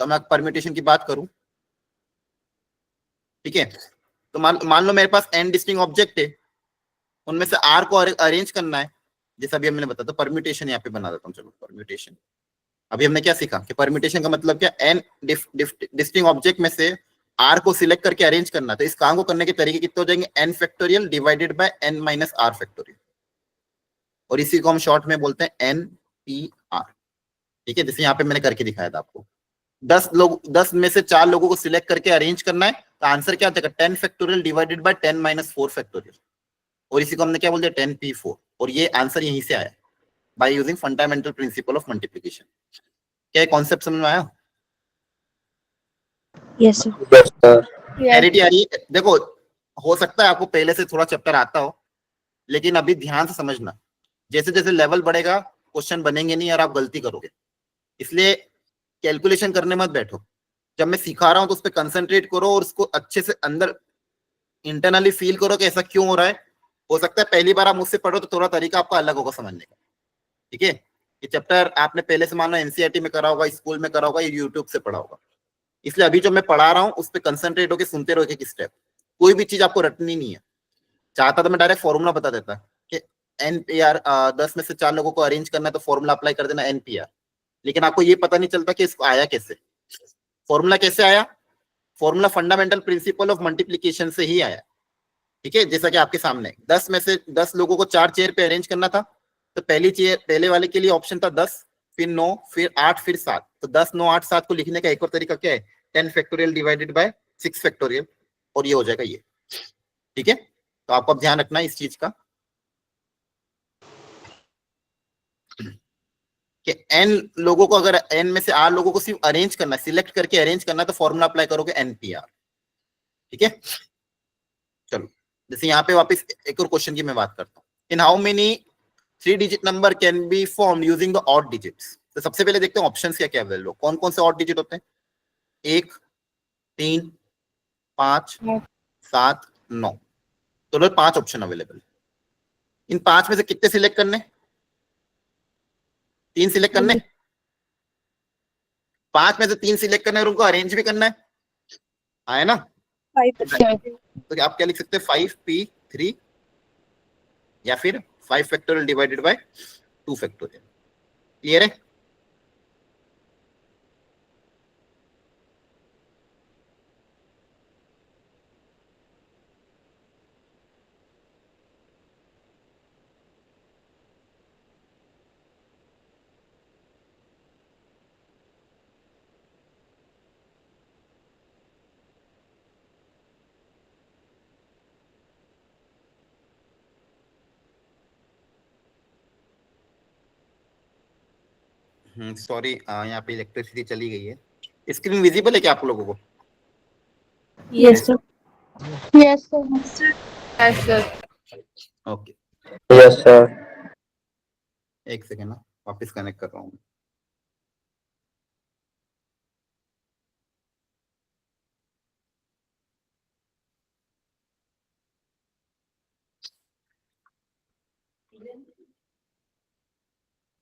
तो मैं परम्यूटेशन की बात करूं, ठीक है, तो मान लो मेरे पास n डिस्टिंक्ट ऑब्जेक्ट है, उनमें से r को अरेंज करना है, जैसा अभी हमने बताया। तो परम्यूटेशन यहाँ पे बना देता हूँ, चलो परम्यूटेशन। अभी हमने क्या सीखा कि परम्यूटेशन का मतलब क्या, n डिस्टिंक्ट ऑब्जेक्ट में से r को सिलेक्ट करके अरेंज करना। तो इस काम को करने के तरीके कितने हो जाएंगे, n factorial divided bye n - r factorial, और इसी को हम शॉर्ट में बोलते हैं NPR। ठीक है, जैसे यहाँ पे मैंने करके दिखाया था आपको, 10 में से 4 लोगों को सिलेक्ट करके अरेंज करना है, तो आंसर क्या आता है, 10 फैक्टोरियल डिवाइडेड बाय 10 - 4 फैक्टोरियल, और इसी को हमने क्या बोल दिया, 10P4। और ये आंसर यहीं से आया by using fundamental principle of multiplication. क्या कॉन्सेप्ट समझ में आया? Yes, sir. क्लैरिटी आ रही है? देखो, हो सकता है आपको पहले से थोड़ा चैप्टर आता हो, लेकिन अभी ध्यान से समझना, जैसे जैसे लेवल बढ़ेगा क्वेश्चन बनेंगे नहीं और आप गलती करोगे, इसलिए कैलकुलेशन करने मत बैठो। जब मैं सिखा रहा हूं तो उस पर कंसंट्रेट करो और उसको अच्छे से अंदर इंटरनली फील करो कि ऐसा क्यों हो रहा है। हो सकता है पहली बार आप मुझसे पढ़ो तो थोड़ा तरीका आपका अलग होगा समझने का। ठीक है, ये चैप्टर आपने पहले से मानो एनसीईआरटी में करा होगा, स्कूल में करा होगा, यूट्यूब से पढ़ा होगा, इसलिए अभी जो मैं पढ़ा रहा हूँ उस पर कंसंट्रेट होकर सुनते रहो एक स्टेप। कोई भी चीज आपको रटनी नहीं है। चाहता तो मैं डायरेक्ट फॉर्मूला बता देता कि NPR 10 में से 4 लोगों को अरेंज करना है तो फॉर्मूला अप्लाई कर देना NPR, लेकिन आपको ये पता नहीं चलता कि इसको आया कैसे, फॉर्मूला कैसे आया। Formula fundamental principle of multiplication से ही आया। ठीक है, जैसा कि आपके सामने 10 में से 10 लोगों को 4 चेयर पे अरेंज करना था, तो पहली चेयर, पहले वाले के लिए ऑप्शन था 10, फिर 9, फिर 8, फिर 7। तो 10 9 8 7 को लिखने का एक और तरीका क्या है, 10 फैक्टोरियल डिवाइडेड बाय 6 फैक्टोरियल, और ये हो जाएगा ये। ठीक है, तो आपको अब ध्यान रखना है इस चीज का कि n लोगों को, अगर n में से r लोगों को सिर्फ अरेंज करना है, सिलेक्ट करके अरेंज करना है, तो फॉर्मूला अप्लाई करोगे NPR। ठीक है, चलो जैसे यहाँ पे वापस एक और क्वेश्चन की मैं बात करता हूँ, इन how many 3 digit number can be form using the odd digits. तो सबसे पहले देखते हैं ऑप्शंस क्या क्या अवेलेबल, कौन कौन से ऑड डिजिट होते हैं, 1 3 5 7 9, टोटल 5 ऑप्शन अवेलेबल। इन 5 में से कितने सिलेक्ट करने, 3 सिलेक्ट करने, 5 में से 3 सिलेक्ट करना है और उनको अरेंज भी करना है, आया ना। 5. तो आप क्या लिख सकते हैं, 5P3 या फिर 5 factorial divided bye 2 factorial. Clear है? सॉरी, यहाँ पे इलेक्ट्रिसिटी चली गई है। स्क्रीन विजिबल है क्या आप लोगों को? Yes, sir. Yes, sir. Yes, sir. Okay yes sir. एक सेकेंड ना, वापस कनेक्ट कर रहा हूँ।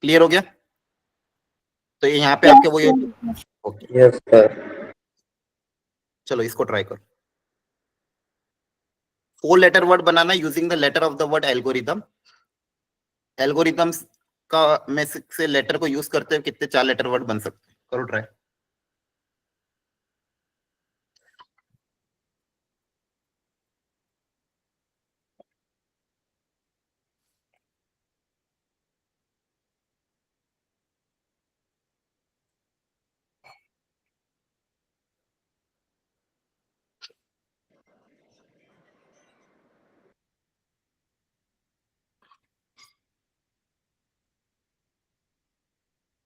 क्लियर हो गया? तो यहाँ पे आपके वो ये ओके, यस सर। चलो इसको ट्राई करो। 4 लेटर वर्ड बनाना using the letter of the word algorithm. Algorithms का में से लेटर को यूज करते हुए कितने 4 लेटर वर्ड बन सकते हैं? करो ट्राई।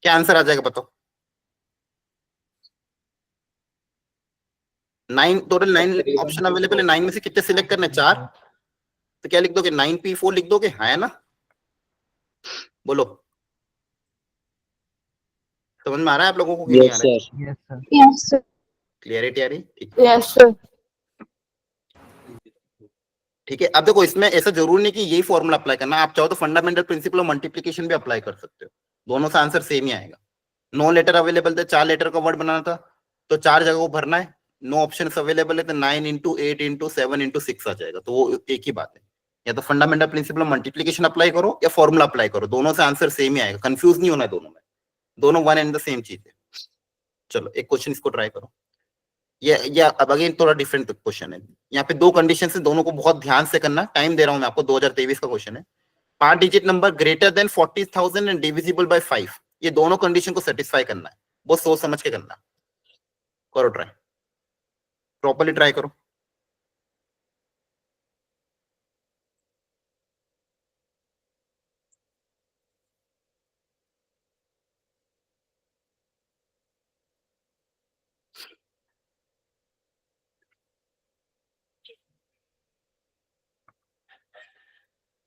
क्या आंसर आ जाएगा बताओ? 9 टोटल 9 ऑप्शन अवेलेबल है। 9 में से कितने सिलेक्ट करने? 4। तो क्या लिख दोगे? 9p4 लिख दोगे, है ना? बोलो, समझ में आ रहा है आप लोगों को कि नहीं आ यस रहा है? Sir. Yes sir. Yes, sir. Clarity आ रही? ठीक Yes, sir. ठीक है। अब देखो, इसमें ऐसा जरूरी नहीं कि यही फॉर्मूला अप्लाई करना, आप चाहो तो फंडामेंटल प्रिंसिपल ऑफ मल्टीप्लिकेशन भी अप्लाई कर सकते हो, दोनों से आंसर सेम ही आएगा। 9 लेटर अवेलेबल थे, 4 लेटर का वर्ड बनाना था, तो 4 जगह को भरना है। 9 ऑप्शन अवेलेबल है तो 9 इंटू 8 इंटू 7 इंटू 6 आ जाएगा, तो वो एक ही बात है। या तो fundamental principle of multiplication apply करो या फॉर्मूला अप्लाई करो, दोनों से आंसर सेम ही आएगा, कंफ्यूज नहीं होना है दोनों में, दोनों वन एंड द सेम चीज है। चलो एक क्वेश्चन इसको ट्राई करो। ये अब अगेन थोड़ा डिफरेंट क्वेश्चन है। यहाँ पे 2 कंडीशन है, दोनों को बहुत ध्यान से करना। टाइम दे रहा हूं मैं आपको, 2023 का क्वेश्चन है। 5 digit number greater than 40,000 and divisible by 5, ये दोनों कंडीशन को सेटिस्फाई करना है, बहुत सोच समझ के करना। करो ट्राई, प्रॉपर्ली ट्राई करो।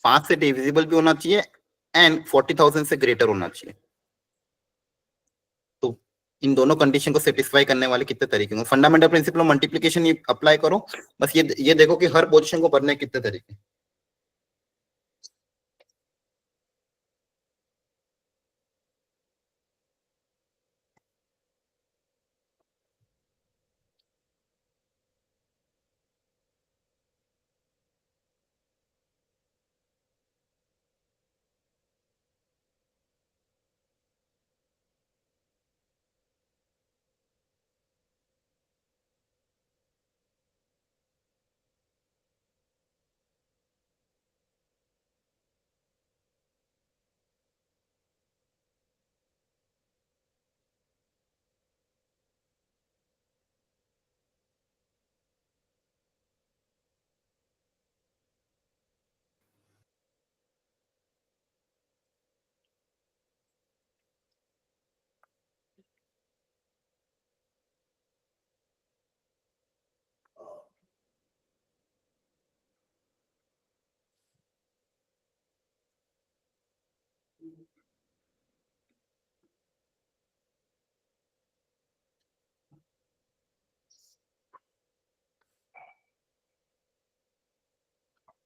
पांच से डिविजिबल भी होना चाहिए एंड 40,000 से ग्रेटर होना चाहिए। तो इन दोनों कंडीशन को सेटिस्फाई करने वाले कितने तरीके हैं? फंडामेंटल प्रिंसिपल ऑफ मल्टीप्लिकेशन ये अप्लाई करो, बस ये देखो कि हर पोजीशन को भरने के कितने तरीके।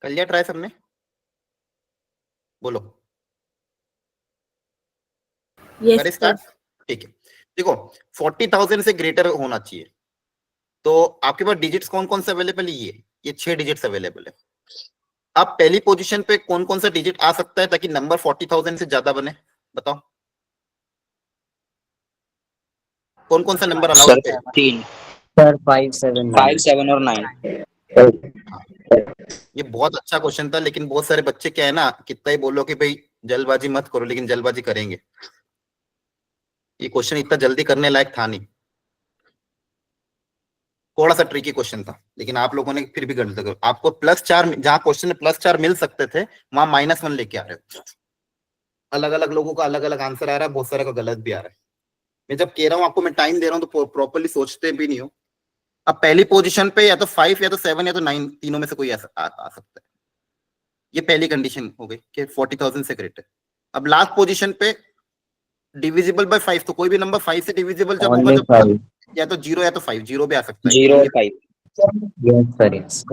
कर लिया ट्राई सबने? बोलो, Yes, करें sir. स्टार्ट? ठीक है, देखो 40,000 से ग्रेटर होना चाहिए, तो आपके पास डिजिट्स कौन कौन से अवेलेबल है? ये 6 डिजिट्स अवेलेबल है। अब पहली पोजीशन पे कौन कौन सा डिजिट आ सकता है ताकि नंबर 40,000 से ज्यादा बने? बताओ कौन कौन सा नंबर सर अलाउड है? 3, सर 5 7 5, 7 और 9। ये बहुत अच्छा क्वेश्चन था, लेकिन बहुत सारे बच्चे क्या है ना, कितना ही बोलो कि भाई जल्दबाजी मत करो, लेकिन जल्दबाजी करेंगे। ये क्वेश्चन इतना जल्दी करने लायक था नहीं, थोड़ा सा ट्रिकी क्वेश्चन था, लेकिन आप लोगों ने फिर भी गलत कर, आपको +4 जहां क्वेश्चन में +4 मिल सकते थे वहां -1 लेके आ रहे हो। अलग अलग लोगों का अलग अलग आंसर आ रहा है, बहुत सारे का गलत भी आ रहा है। मैं जब कह रहा हूँ आपको, मैं टाइम दे रहा हूँ तो प्रॉपर्ली सोचते भी नहीं हो। अब पहली पोजीशन पे या तो 5 या तो 7 या तो 9 तीनों में से कोई आ सकता है। ये पहली कंडीशन हो गई कि 40,000 से ग्रेटर। अब लास्ट पोजीशन पे डिविजिबल बाय 5, तो कोई भी नंबर 5 से डिविजिबल जब होगा Only जब 5. या तो 0 या तो 5, 0 भी आ सकता है, 0 और 5. Yes, sir. It's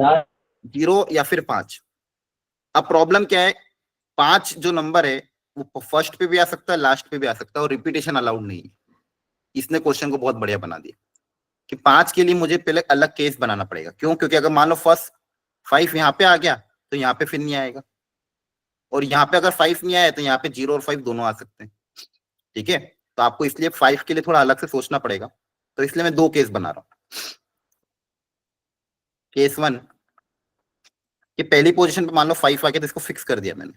0 या फिर 5। अब प्रॉब्लम क्या है, 5 जो नंबर है वो फर्स्ट पे भी आ सकता है, लास्ट पे भी आ सकता है, और रिपीटेशन अलाउड नहीं है। इसने क्वेश्चन को बहुत बढ़िया बना दिया कि 5 के लिए मुझे पहले अलग केस बनाना पड़ेगा। क्यों? क्योंकि अगर मान लो फर्स्ट 5 यहाँ पे आ गया तो यहाँ पे फिर नहीं आएगा, और यहाँ पे अगर 5 नहीं आया तो यहाँ पे 0 और 5 दोनों आ सकते हैं। ठीक है, तो आपको इसलिए 5 के लिए थोड़ा अलग से सोचना पड़ेगा, तो इसलिए मैं 2 केस बना रहा हूँ। केस 1 कि पहली पोजीशन पे मान लो 5 आ गया तो इसको फिक्स कर दिया मैंने।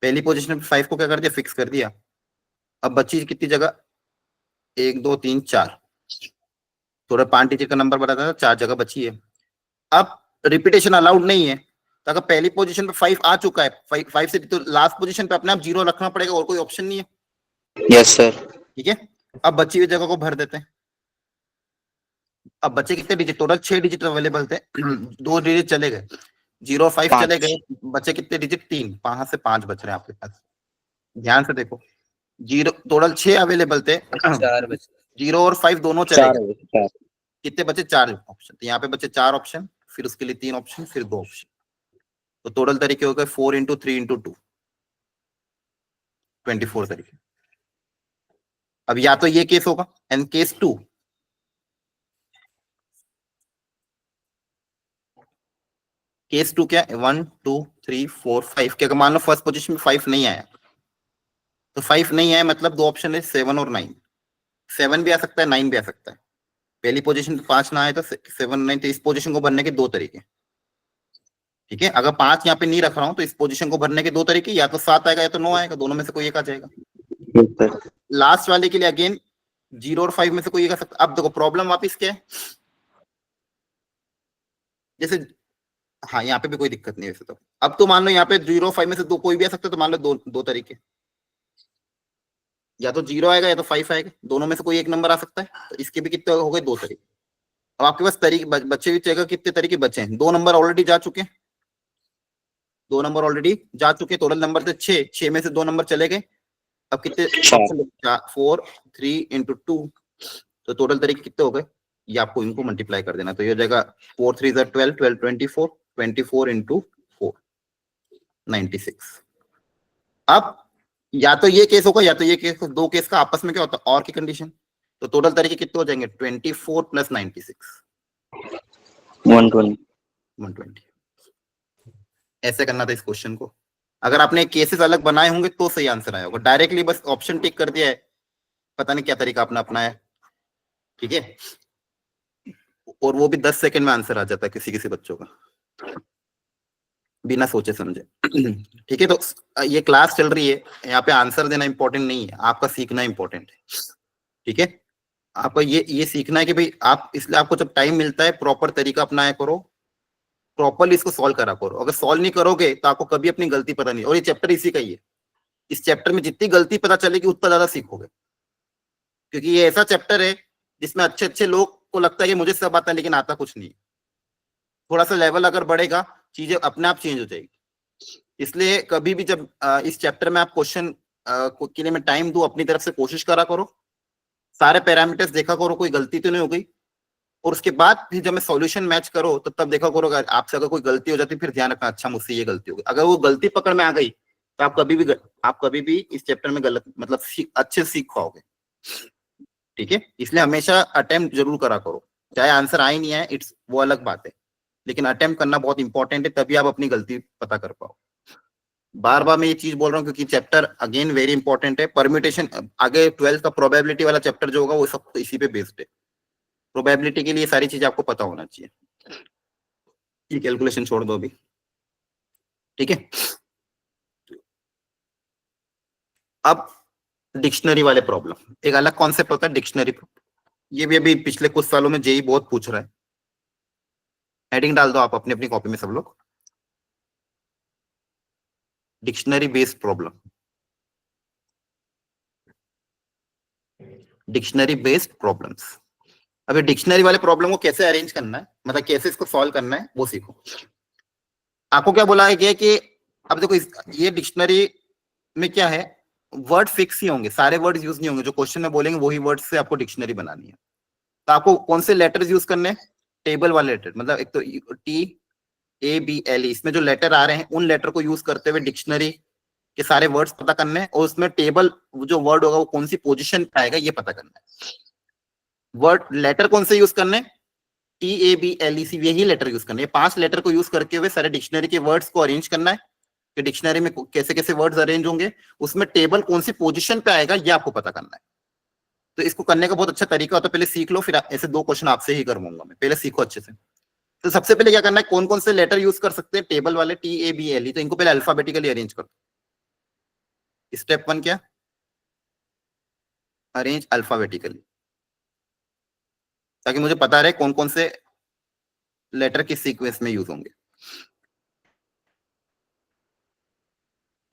पहली पोजीशन पे 5 को क्या कर दिया, फिक्स कर दिया। अब बची कितनी जगह, 1 2 3 4, थोड़ा 5 डिजिट का नंबर बताया था, 4 जगह बची है। अब रिपीटेशन अलाउड नहीं है, तो अगर पहली पोजीशन पे 5 आ चुका है, 5 से तो लास्ट पोजीशन पे अपने आप 0 रखना पड़ेगा, और कोई ऑप्शन नहीं है। Yes, sir. ठीक है, अब बची हुई जगह को भर देते हैं। अब बचे कितने डिजिट, टोटल 6 डिजिट अवेलेबल थे, 2 डिजिट चले गए, 0 5 5. चले गए, बचे कितने डिजिट, 3। 5 से 5 बच रहे हैं आपके पास। ध्यान से देखो, 0 टोटल 6 अवेलेबल थे, 4 बचे. 0 और 5 दोनों चले 4 गए, हो गए. 4. कितने बचे, 4 ऑप्शन। तो यहाँ पे बचे 4 ऑप्शन, फिर उसके लिए 3 ऑप्शन, फिर 2 ऑप्शन, तो टोटल तरीके हो गए 4 इंटू 3 इंटू 2, 24 तरीके। अब या तो ये केस होगा, एंड केस 2 केस 2 क्या है, 1 2 3 4 5 के अगर मान लो फर्स्ट पोजीशन में 5 नहीं आया, तो 5 नहीं आया मतलब 2 ऑप्शन है 7 और 9। 7 भी आ सकता है, 9 भी आ सकता है। पहली पोजीशन पे 5 ना आए तो 7 9, तो इस पोजीशन को भरने के 2 तरीके। ठीक है, अगर 5 यहाँ पे नहीं रख रहा हूं तो इस पोजीशन को भरने के 2 तरीके, या तो 7 आएगा या तो 9 आएगा, दोनों में से कोई एक आ जाएगा। Yes, sir. लास्ट वाले के लिए अगेन 0 और 5 में से कोई एक आ सकता। अब देखो प्रॉब्लम वापिस क्या है, जैसे हाँ यहाँ पे भी कोई दिक्कत नहीं है वैसे तो। अब तो मान लो यहाँ पे 0 5 में से दो कोई भी आ सकता है, तो मान लो दो तरीके, या तो 0 आएगा या तो 5 आएगा, दोनों में से कोई एक नंबर आ सकता है। तो इसके भी कितने हो गए, 2 तरीके। अब आपके पास तरीके बच्चे भी जगह कितने तरीके बचे हैं, 2 नंबर ऑलरेडी जा चुके हैं, 2 नंबर ऑलरेडी जा चुके, टोटल नंबर थे 6, 6 में से 2 नंबर चले गए। अब कितने ऑप्शन, 4 3 इंटू 2, तो टोटल तरीके कितने हो गए, ये आपको इनको मल्टीप्लाई कर देना। तो ये जगह 4 3 12 12 24, 24 इंटू 4 96। अब या तो ये केस होगा या तो ये केस, 2 केस का आपस में क्या होता है, और की कंडीशन। तो टोटल तरीके कितने हो जाएंगे, 24 प्लस 96, 120. 120। ऐसे करना था इस क्वेश्चन को। अगर आपने केसेस अलग बनाए होंगे तो सही आंसर आया होगा। डायरेक्टली बस ऑप्शन टिक कर दिया है, पता नहीं क्या तरीका आपने अपनाया। ठीक है, और वो भी 10 सेकंड में आंसर आ जाता है किसी किसी बच्चों का, बिना सोचे समझे। ठीक है, तो ये क्लास चल रही है, यहाँ पे आंसर देना इंपॉर्टेंट नहीं है, आपका सीखना इंपॉर्टेंट है। ठीक है, आपको ये सीखना है कि भाई आप, इसलिए आपको जब टाइम मिलता है प्रॉपर तरीका अपनाया करो, प्रॉपरली इसको सॉल्व करा करो। अगर सॉल्व नहीं करोगे तो आपको कभी अपनी गलती पता नहीं। और ये चैप्टर इसी का ही है, इस चैप्टर में जितनी गलती पता चलेगी उतना ज्यादा सीखोगे, क्योंकि ये ऐसा चैप्टर है जिसमें अच्छे अच्छे लोग को लगता है कि मुझे सब आता है, लेकिन आता कुछ नहीं। थोड़ा सा लेवल अगर बढ़ेगा चीजें अपने आप चेंज हो जाएगी। इसलिए कभी भी जब इस चैप्टर में आप क्वेश्चन के लिए मैं टाइम दूं, अपनी तरफ से कोशिश करा करो, सारे पैरामीटर्स देखा करो कोई गलती तो नहीं हो गई, और उसके बाद फिर जब मैं सॉल्यूशन मैच करो तो तब देखा करो अगर आपसे अगर कोई गलती हो जाती फिर ध्यान रखना, अच्छा मुझसे ये गलती हो गई। अगर वो गलती पकड़ में आ गई तो आप कभी भी इस चैप्टर में गलत मतलब अच्छे सीख पाओगे। ठीक है, इसलिए हमेशा अटेम्प्ट जरूर करा करो, चाहे आंसर आए नहीं आए, इट्स वो अलग बात है, लेकिन अटेम्प्ट करना बहुत इंपॉर्टेंट है, तभी आप अपनी गलती पता कर पाओ। बार बार मैं ये चीज बोल रहा हूँ क्योंकि चैप्टर अगेन वेरी इंपॉर्टेंट है। परम्यूटेशन आगे 12th का प्रोबेबिलिटी वाला चैप्टर जो होगा वो सब तो इसी पे बेस्ड है। प्रोबेबिलिटी के लिए सारी चीजें आपको पता होना चाहिए। ये कैलकुलेशन छोड़ दो अभी। ठीक है, अब डिक्शनरी वाले प्रॉब्लम, एक अलग कॉन्सेप्ट होता है डिक्शनरी। ये भी अभी पिछले कुछ सालों में जेई बहुत पूछ रहा है। हेडिंग डाल दो आप अपनी अपनी कॉपी में सब लोग, dictionary based problem, dictionary based problems. अभी डिक्शनरी वाले प्रॉब्लम को कैसे अरेंज करना है, मतलब कैसे इसको सॉल्व करना है वो सीखो। आपको क्या बोला है कि अब देखो ये डिक्शनरी में क्या है, वर्ड फिक्स ही होंगे, सारे वर्ड यूज नहीं होंगे, जो क्वेश्चन में बोलेंगे वही वर्ड से आपको डिक्शनरी बनानी है। तो आपको कौन से लेटर्स यूज करने हैं, टेबल वाले लेटर, मतलब एक तो TABLE, इसमें जो लेटर आ रहे हैं उन लेटर को यूज करते हुए डिक्शनरी के सारे वर्ड्स पता करने हैं, और उसमें टेबल जो वर्ड होगा वो कौन सी पोजीशन पे आएगा ये पता करना है। वर्ड लेटर कौन से यूज करने, TABLEC, यही लेटर यूज करने हैं। 5 लेटर को यूज करके हुए सारे डिक्शनरी के वर्ड्स को अरेंज करना है कि डिक्शनरी में कैसे कैसे वर्ड्स अरेंज होंगे, उसमें टेबल कौन सी पोजीशन पे आएगा ये आपको पता करना है। तो इसको करने का बहुत अच्छा तरीका होता है, पहले सीख लो, फिर ऐसे 2 क्वेश्चन आपसे ही करवाऊंगा मैं, पहले सीखो अच्छे से। तो सबसे पहले क्या करना है, कौन कौन से लेटर यूज कर सकते हैं टेबल वाले TABLE, तो इनको पहले अल्फाबेटिकली अरेंज कर दो। स्टेप 1 क्या, अरेंज अल्फाबेटिकली, ताकि मुझे पता रहे कौन कौन से लेटर किस सीक्वेंस में यूज होंगे।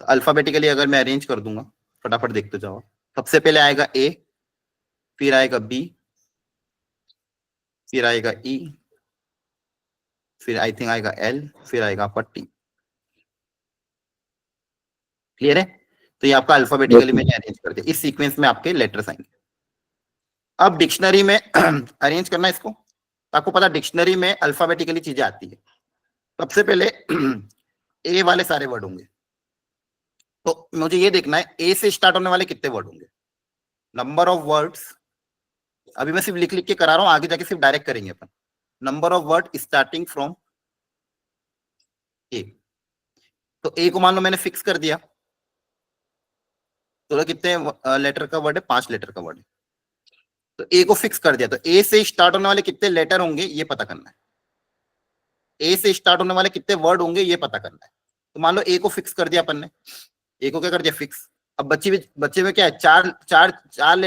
तो अल्फाबेटिकली अगर मैं अरेंज कर दूंगा, फटाफट देखते जाओ। सबसे पहले आएगा A, फिर आएगा B, फिर आएगा E, फिर आई थिंक आएगा L, फिर आएगा आपका T। क्लियर है? तो ये आपका अल्फाबेटिकली मैंने अरेंज कर दिया, इस सीक्वेंस में आपके लेटर्स आएंगे। अब डिक्शनरी में अरेंज करना है इसको, तो आपको पता डिक्शनरी में अल्फाबेटिकली चीजें आती है। सबसे पहले A वाले सारे वर्ड होंगे, तो मुझे ये देखना है A से स्टार्ट होने वाले कितने वर्ड होंगे, नंबर ऑफ वर्ड्स। अभी मैं सिर्फ लिख लिख के करा रहा हूं, आगे जाके सिर्फ डायरेक्ट करेंगे अपन। Number of word starting from A, तो A को मान लो मैंने फिक्स कर दिया, तो कितने लेटर का वर्ड है, 5 लेटर का वर्ड है, तो A को फिक्स कर दिया। तो A से स्टार्ट होने वाले कितने लेटर होंगे ये पता करना है, A से स्टार्ट होने वाले कितने वर्ड होंगे ये पता करना है। तो मान लो A को फिक्स कर दिया अपन ने, A को क्या कर दिया फिक्स। अब बच्चे में क्या है, चार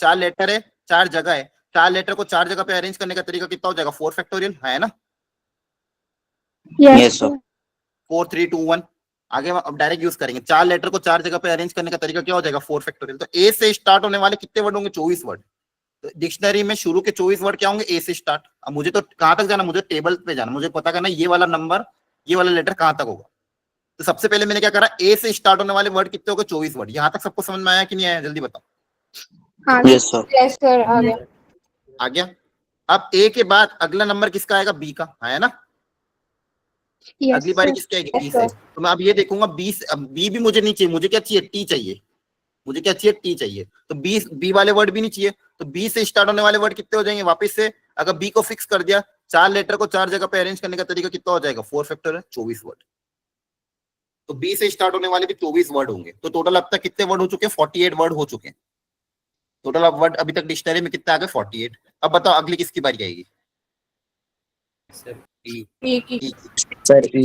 लेटर है, 4 जगह है, 4 लेटर को 4 जगह पे अरेंज करने का तरीका कितना हो जाएगा, 4 फैक्टोरियल है ना। Yes, sir. 4 3 2 1, आगे अब डायरेक्ट यूज करेंगे। 4 लेटर को 4 जगह पे अरेंज करने का तरीका क्या हो जाएगा, 4 फैक्टोरियल। तो A से स्टार्ट होने वाले कितने वर्ड होंगे, 24 वर्ड। तो डिक्शनरी में शुरू के 24 वर्ड क्या होंगे, A से स्टार्ट। अब मुझे तो कहां तक जाना, मुझे टेबल पे जाना, मुझे पता करना ये वाला नंबर, ये वाला लेटर कहां तक होगा। तो सबसे पहले मैंने क्या करा, A से स्टार्ट होने वाले वर्ड कितने हो गए, 24 वर्ड। यहां तक सबको समझ में आया कि नहीं आया, जल्दी बताओ। हाँ Yes, sir. यस सर, आ गया। आ गया। अब A के बाद अगला नंबर किसका आएगा, B का, है ना। yes, अगली बारी sir. किसकी आएगी, Yes, B से। तो मैं अब ये देखूंगा B भी मुझे नहीं चाहिए, मुझे क्या चाहिए, T चाहिए। मुझे क्या चाहिए, T चाहिए। तो B वाले वर्ड भी नहीं चाहिए, तो B से स्टार्ट होने वाले वर्ड कितने हो जाएंगे वापस से। अगर B को फिक्स कर दिया, 4 लेटर को 4 जगह पे अरेंज करने का तरीका कितना हो जाएगा, 4 फैक्टोरियल, 24 वर्ड। तो B से स्टार्ट होने वाले भी 24 वर्ड होंगे। तो टोटल अब तक कितने वर्ड हो चुके हैं, 48 वर्ड हो चुके हैं। टोटल अब वर्ड अभी तक डिक्शनरी में कितने आ गए, 48। अब बताओ अगली किसकी बारी आएगी, ठीक ही। Sir, E.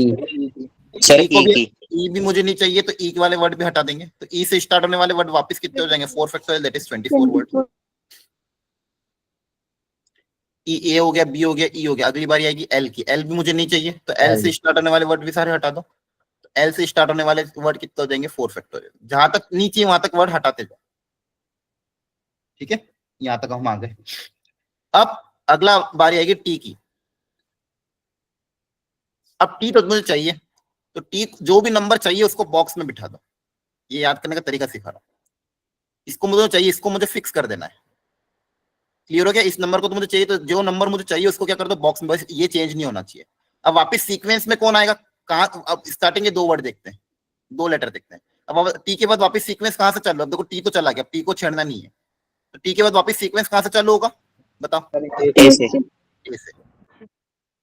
Sir, E को E. भी, E भी मुझे नहीं चाहिए, तो E वाले वर्ड भी हटा देंगे। तो E से स्टार्ट होने वाले वर्ड वापस कितने हो जाएंगे, 4 factorial, that is 24 word. E A हो गया, B हो गया, E हो गया। अगली बारी आएगी L की, L भी मुझे नहीं चाहिए, तो L से स्टार्ट होने वाले वर्ड भी सारे हटा दो। तो L से स्टार्ट होने वाले वर्ड कितने हो जाएंगे, 4 फैक्टोरियल। जहां तक नीचे वहां तक वर्ड हटाते जाओ, ठीक है। यहां तक हम आ गए। अब अगला बारी आएगी T की। अब T तो मुझे चाहिए, तो T जो भी नंबर चाहिए उसको बॉक्स में बिठा दो। ये याद करने का तरीका सिखा रहा हूं। इसको मुझे चाहिए, इसको मुझे फिक्स कर देना है। क्लियर हो गया, इस नंबर को तो मुझे चाहिए, तो जो नंबर मुझे चाहिए उसको क्या कर दो बॉक्स में, बस ये चेंज नहीं होना चाहिए। अब वापस सीक्वेंस में कौन आएगा, कहां, अब स्टार्टिंग के 2 वर्ड देखते हैं, 2 लेटर देखते हैं। अब T के बाद वापस सीक्वेंस कहां से चालू है, अब देखो T तो चला गया, T को छेड़ना नहीं है। तो T के बाद वापस सीक्वेंस कहां से चालू होगा, बताओ। A से. A से।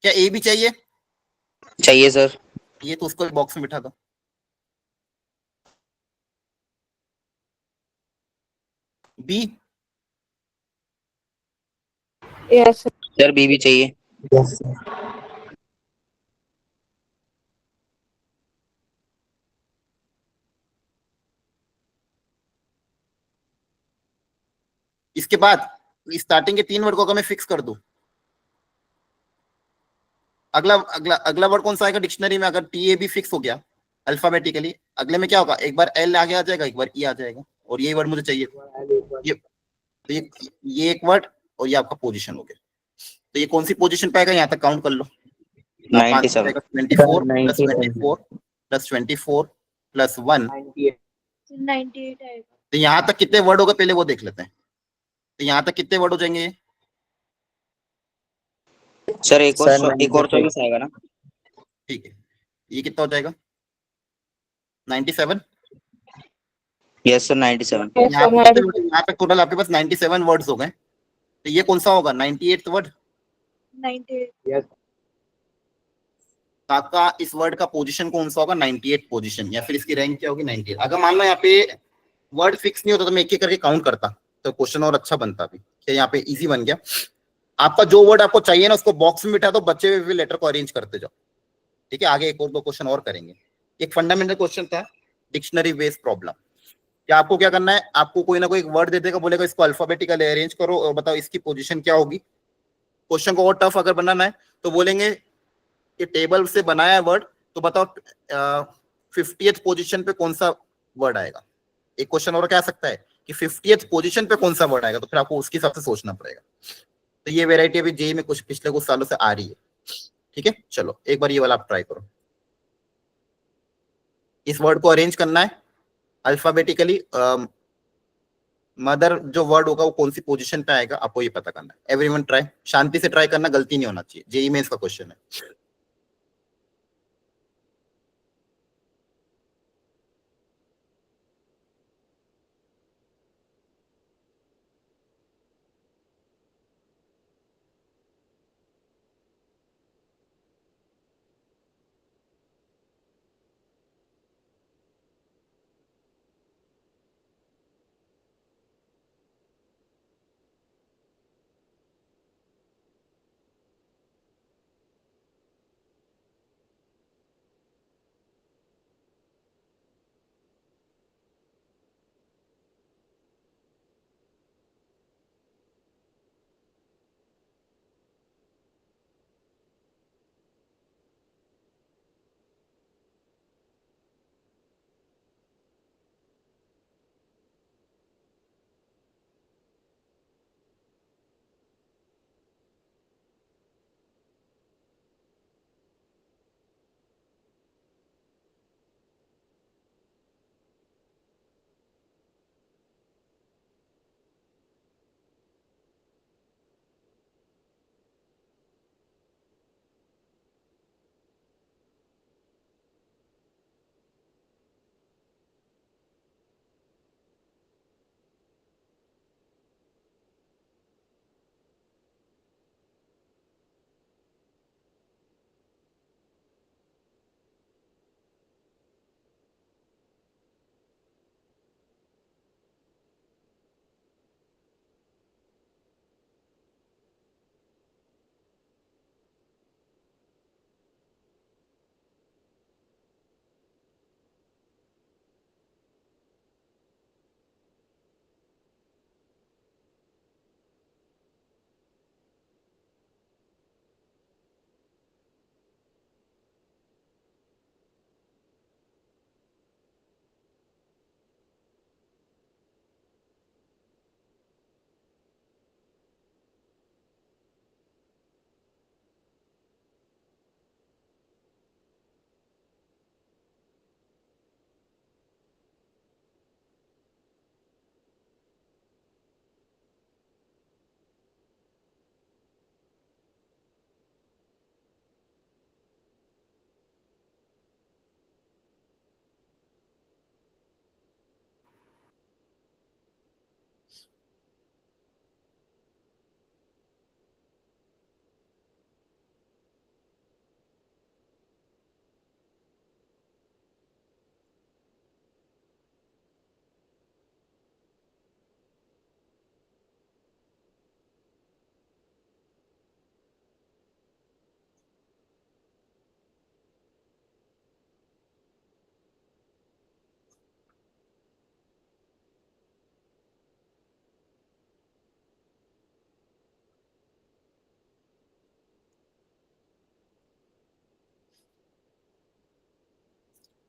क्या A भी चाहिए, चाहिए sir. ये तो उसको बॉक्स में बिठा दो। B, yes sir. Sir, B भी चाहिए. Yes, sir. इसके बाद स्टार्टिंग के 3 वर्ड को अगर मैं फिक्स कर दूं, अगला अगला अगला वर्ड कौन सा आएगा डिक्शनरी में, अगर टी ए भी फिक्स हो गया अल्फाबेटिकली, अगले में क्या होगा, एक बार एल आगे आ जाएगा, एक बार ई आ जाएगा, और ये वर्ड मुझे चाहिए। ये तो ये एक वर्ड और ये आपका पोजीशन हो गया। तो ये कौन सी पोजीशन पे आएगा, यहाँ तक काउंट कर लो। 97 24 प्लस 24 प्लस 24 प्लस 1, 98 आएगा। तो यहाँ तक कितने वर्ड होगा पहले वो देख लेते हैं। तो यहाँ तक कितने वर्ड हो जाएंगे ये? सर एक और 24 आएगा ना? ठीक है, ये कितना हो जाएगा 97। Yes sir 97। Yes, यहाँ sir, पे कितने word- यहाँ पे टोटल आपके पास 97 वर्ड्स हो गए, तो ये कौन सा होगा 98th वर्ड? 98। तो आपका इस वर्ड का पोजीशन कौन सा होगा 98 पोजीशन, या फिर इसकी रैंक क्या होगी 98। अगर मान लो यहाँ पे वर्ड फिक्स नहीं होता तो मैं एक एक करके काउंट करता तो क्वेश्चन और अच्छा बनता भी। क्या यहाँ पे इजी बन गया? आपका जो वर्ड आपको चाहिए ना उसको बॉक्स में बिठा दो, बच्चे हुए लेटर को अरेंज करते जाओ। ठीक है, आगे एक और दो क्वेश्चन और करेंगे। एक फंडामेंटल क्वेश्चन था डिक्शनरी बेस्ड प्रॉब्लम। क्या आपको क्या करना है, आपको कोई ना कोई एक वर्ड दे देगा, बोलेगा इसको अल्फाबेटिकली अरेंज करो और बताओ इसकी पोजीशन क्या होगी। क्वेश्चन को और टफ अगर बनाना है तो बोलेंगे कि टेबल से बनाया है वर्ड, तो बताओ 50th पोजीशन पे कौन सा वर्ड आएगा। एक क्वेश्चन और क्या आ सकता है कि 50th पोजीशन पे कौन सा वर्ड आएगा, तो फिर आपको उसके हिसाब से सोचना पड़ेगा। तो ये वेराइटी अभी जेई में कुछ पिछले कुछ सालों से आ रही है। ठीक है, चलो एक बार ये वाला आप ट्राई करो। इस वर्ड को अरेंज करना है अल्फाबेटिकली, मदर जो वर्ड होगा वो कौन सी पोजीशन पे आएगा आपको ये पता करना है। एवरीवन ट्राई, शांति से ट्राई करना, गलती नहीं होना चाहिए, जेई में इसका क्वेश्चन है।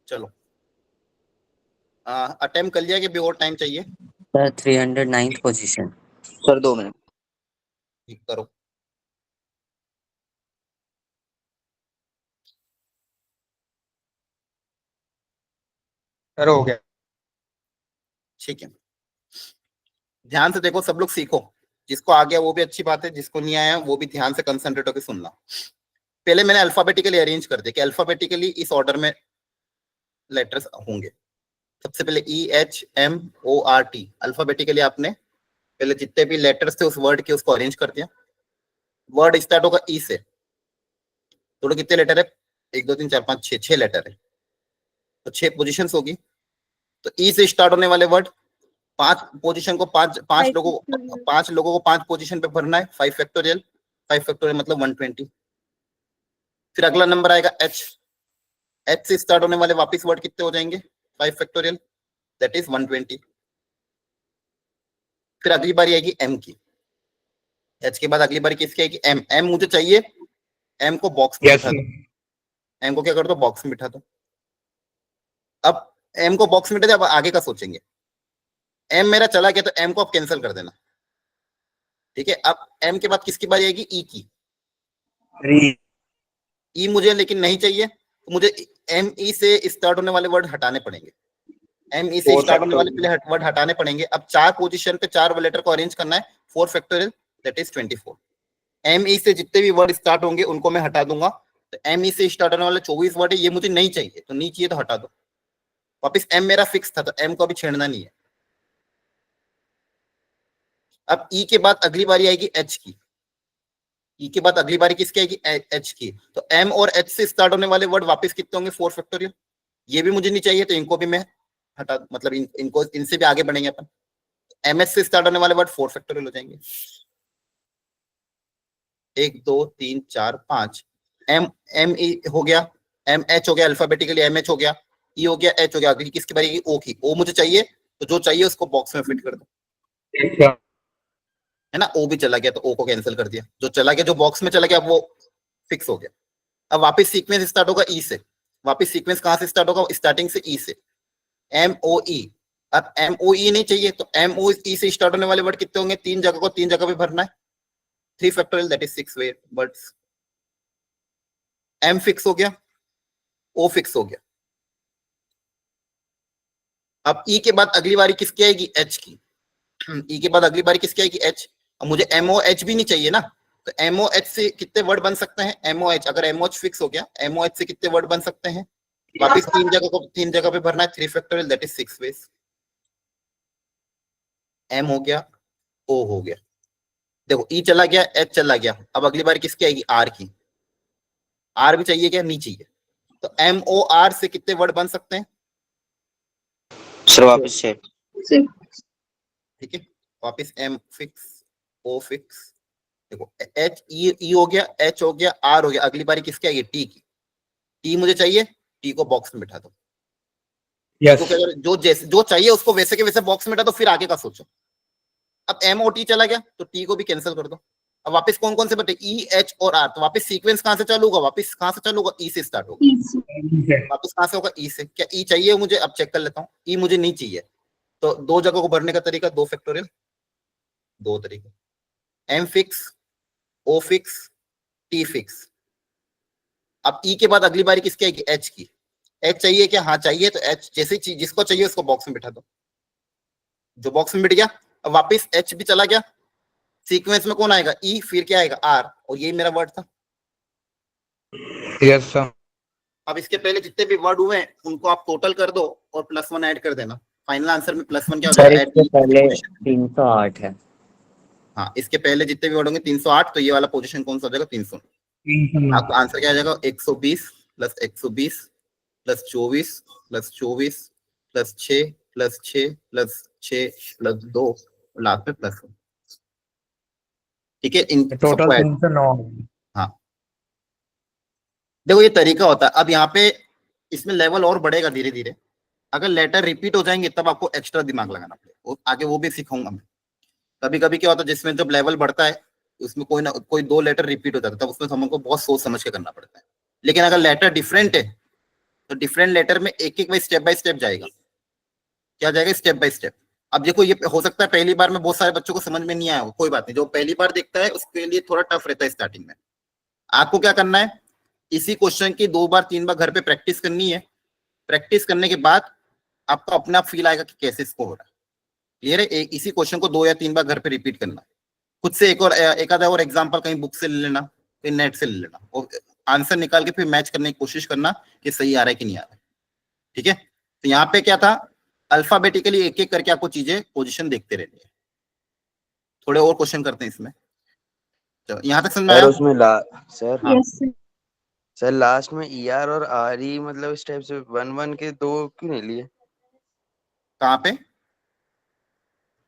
चलो अटेम्प्ट कर लिया कि भी और टाइम चाहिए? Sir 309th position. Sir 2 minute. ठीक करो। सर हो गया। ठीक है, ध्यान से देखो, सब लोग सीखो। जिसको आ गया वो भी अच्छी बात है, जिसको नहीं आया वो भी ध्यान से कंसंट्रेट होकर सुनना। पहले मैंने अल्फाबेटिकली अरेंज कर दिया कि अल्फाबेटिकली इस ऑर्डर में लेटर्स होंगे। सबसे पहले EHMORT अल्फाबेटिकली आपने पहले जितने भी लेटर्स थे उस वर्ड के उसको अरेंज कर दिया। वर्ड स्टार्ट होगा ई से। टोटल कितने लेटर है? 1 2 3 4 5 6 6 लेटर है, तो 6 पोजीशंस होगी। तो ई से स्टार्ट होने वाले वर्ड 5 पोजीशन को 5 लोगों को 5 पोजीशन पे भरना है। 5 फैक्टोरियल मतलब 120। फिर अगला नंबर आएगा एच। एच से स्टार्ट होने वाले वापस वर्ड कितने हो जाएंगे? 5 फैक्टोरियल दैट इज 120। फिर अगली बारी आएगी एम की। एच के बाद अगली बारी किसकी आएगी? एम। एम मुझे चाहिए, एम को बॉक्स में बिठा दो। एम को क्या कर दो? बॉक्स में बिठा दो। अब एम को बॉक्स में बिठा दो, अब आगे का सोचेंगे। एम मेरा चला गया तो एम को आप कैंसिल कर देना, ठीक है। अब एम के बाद किसकी बारी आएगी? ई की। ई मुझे लेकिन नहीं चाहिए, तो मुझे एम ई से स्टार्ट होने वाले वर्ड हटाने पड़ेंगे। एम ई से स्टार्ट होने वाले पहले वर्ड हटाने पड़ेंगे। अब 4 पोजीशन पे 4 लेटर को अरेंज करना है। 4 factorial that is 24। M E से जितने भी वर्ड स्टार्ट होंगे उनको मैं हटा दूंगा। तो एम ई से स्टार्ट होने वाले 24 वर्ड है, ये मुझे नहीं चाहिए, तो नहीं चाहिए तो हटा दो। वापिस एम मेरा फिक्स था, तो एम को अभी छेड़ना नहीं है। अब ई के बाद अगली बारी आएगी एच की। ई के बाद अगली बारी किसकी आएगी? एच की। तो एम और एच से स्टार्ट होने वाले वर्ड वापस कितने होंगे? 4 फैक्टोरियल। ये भी मुझे नहीं चाहिए, तो इनको भी मैं हटा, मतलब इनको इनसे भी आगे बढ़ेंगे अपन। एम एच से स्टार्ट होने वाले वर्ड 4 फैक्टोरियल हो जाएंगे। 1 2 3 4 5। एम एम ई हो गया, एम एच हो गया, अल्फाबेटिकली एम एच हो गया, ई हो गया, एच हो गया। अगली किसकी बारी? ओ की। ओ मुझे चाहिए, तो जो चाहिए उसको बॉक्स में फिट कर दो, है ना। ओ भी चला गया तो ओ को कैंसिल कर दिया। जो चला गया, जो बॉक्स में चला गया, वो फिक्स हो गया। अब वापस सीक्वेंस स्टार्ट होगा ई से। वापस सीक्वेंस कहां से स्टार्ट होगा? स्टार्टिंग से ई से। एम ओ ई। अब एम ओ ई नहीं चाहिए, तो एम ओ ई से स्टार्ट होने वाले वर्ड कितने होंगे? 3 जगह को 3 जगह पे भरना है। 3 factorial that is 6 words. M fix हो गया, ओ फिक्स हो गया। अब ई के बाद अगली बारी किसकी आएगी? एच की। ई के बाद अगली बारी किसकी आएगी? एच। अब मुझे एमओ एच भी नहीं चाहिए ना, तो एमओ एच से कितने वर्ड बन सकते हैं? एमओ एच, अगर एमओ एच फिक्स हो गया, एमओ एच से कितने वर्ड बन सकते हैं? वापस 3 जगह पे भरना है। 3 factorial that is 6 ways. M हो गया, ओ हो गया। देखो ई चला गया, एच चला गया। अब अगली बार किसकी आएगी? आर की। आर भी चाहिए क्या? नहीं चाहिए। तो एम ओ आर से कितने वर्ड बन सकते हैं? सर वापस 6। ठीक है, वापस एम फिक्स, ओ फिक्स। देखो एच ई हो गया, एच हो गया, आर हो गया। अगली बारी किसकी आएगी? टी की। टी मुझे चाहिए, टी को बॉक्स में बिठा दो। yes. तो जो चाहिए उसको वैसे के वैसे बॉक्स में बिठा दो, फिर आगे का सोचो। अब एम और टी चला गया, तो टी को भी कैंसिल कर दो। अब वापस कौन कौन से बटे? ई एच और आर। तो वापस सीक्वेंस कहां से चालू होगा? वापस कहां से चालू होगा? ई से स्टार्ट होगा। वापस कहां से होगा? ई से। क्या ई चाहिए मुझे? अब चेक कर लेता हूँ। ई मुझे नहीं चाहिए, तो 2 जगह को भरने का तरीका 2 फैक्टोरियल, 2 तरीके। एम फिक्स, ओ फिक्स, टी फिक्स। अब ई के बाद अगली बारी किसकी आएगी? एच की। एच चाहिए क्या? हाँ चाहिए, तो एच जैसे जिसको चाहिए उसको बॉक्स में बिठा दो। जो बॉक्स में बिठ गया, अब वापस एच भी चला गया। सीक्वेंस में कौन आएगा? ई, फिर क्या आएगा? आर। और यही मेरा वर्ड था। Yes sir. अब इसके पहले जितने भी वर्ड हुए उनको आप टोटल कर दो और +1 ऐड कर देना। फाइनल आंसर में +1 क्या हो जाएगा? इसके पहले 308 है। हाँ, इसके पहले जितने भी वर्ड होंगे 308, तो ये वाला पोजीशन कौन सा हो जाएगा? 300। आपका आंसर क्या आ जाएगा? 120 + 120 + 24 + 24 + 6 + 6 + 6 + 2 लास्ट में +1। ठीक है, इन टोटल सबको 309। हाँ, देखो ये तरीका होता है। अब यहाँ पे इसमें लेवल और बढ़ेगा धीरे धीरे। अगर लेटर रिपीट हो जाएंगे तब आपको एक्स्ट्रा दिमाग लगाना पड़ेगा, और आगे वो भी सिखाऊंगा मैं। कभी कभी क्या होता है, जिसमें जब लेवल बढ़ता है उसमें कोई ना कोई 2 लेटर रिपीट हो जाता है, तब उसमें हमको बहुत सोच समझ के करना पड़ता है। लेकिन अगर लेटर डिफरेंट है तो डिफरेंट लेटर में एक एक स्टेप बाय स्टेप जाएगा। क्या जाएगा? Step by step. अब देखो ये हो सकता है पहली बार में बहुत सारे बच्चों को समझ में नहीं आया हो, कोई बात नहीं। जो पहली बार देखता है उसके लिए थोड़ा टफ रहता है स्टार्टिंग में। आपको क्या करना है? इसी क्वेश्चन की 2 बार 3 बार घर पे प्रैक्टिस करनी है। प्रैक्टिस करने के बाद आपको अपने आप फील आएगा कि कैसे इसको हो रहा है। क्लियर है? इसी क्वेश्चन को 2 या 3 बार घर पे रिपीट करना, खुद से एक आधा और एग्जांपल कहीं बुक से ले लेना, फिर नेट से ले लेना, और आंसर निकाल के फिर मैच करने की कोशिश करना कि सही आ रहा है कि नहीं आ रहा है। ठीक है, तो यहाँ पे क्या था, अल्फाबेटिकली एक एक करके आपको चीजें पोजीशन देखते रहनी है। थोड़े और क्वेश्चन करते हैं इसमें, तो यहाँ तक समझ में सर आया? उसमें सर हाँ। Yes, sir. सर लास्ट में ER और RE मतलब इस टाइप से 1 1 के 2 क्यों नहीं लिए? कहाँ पे?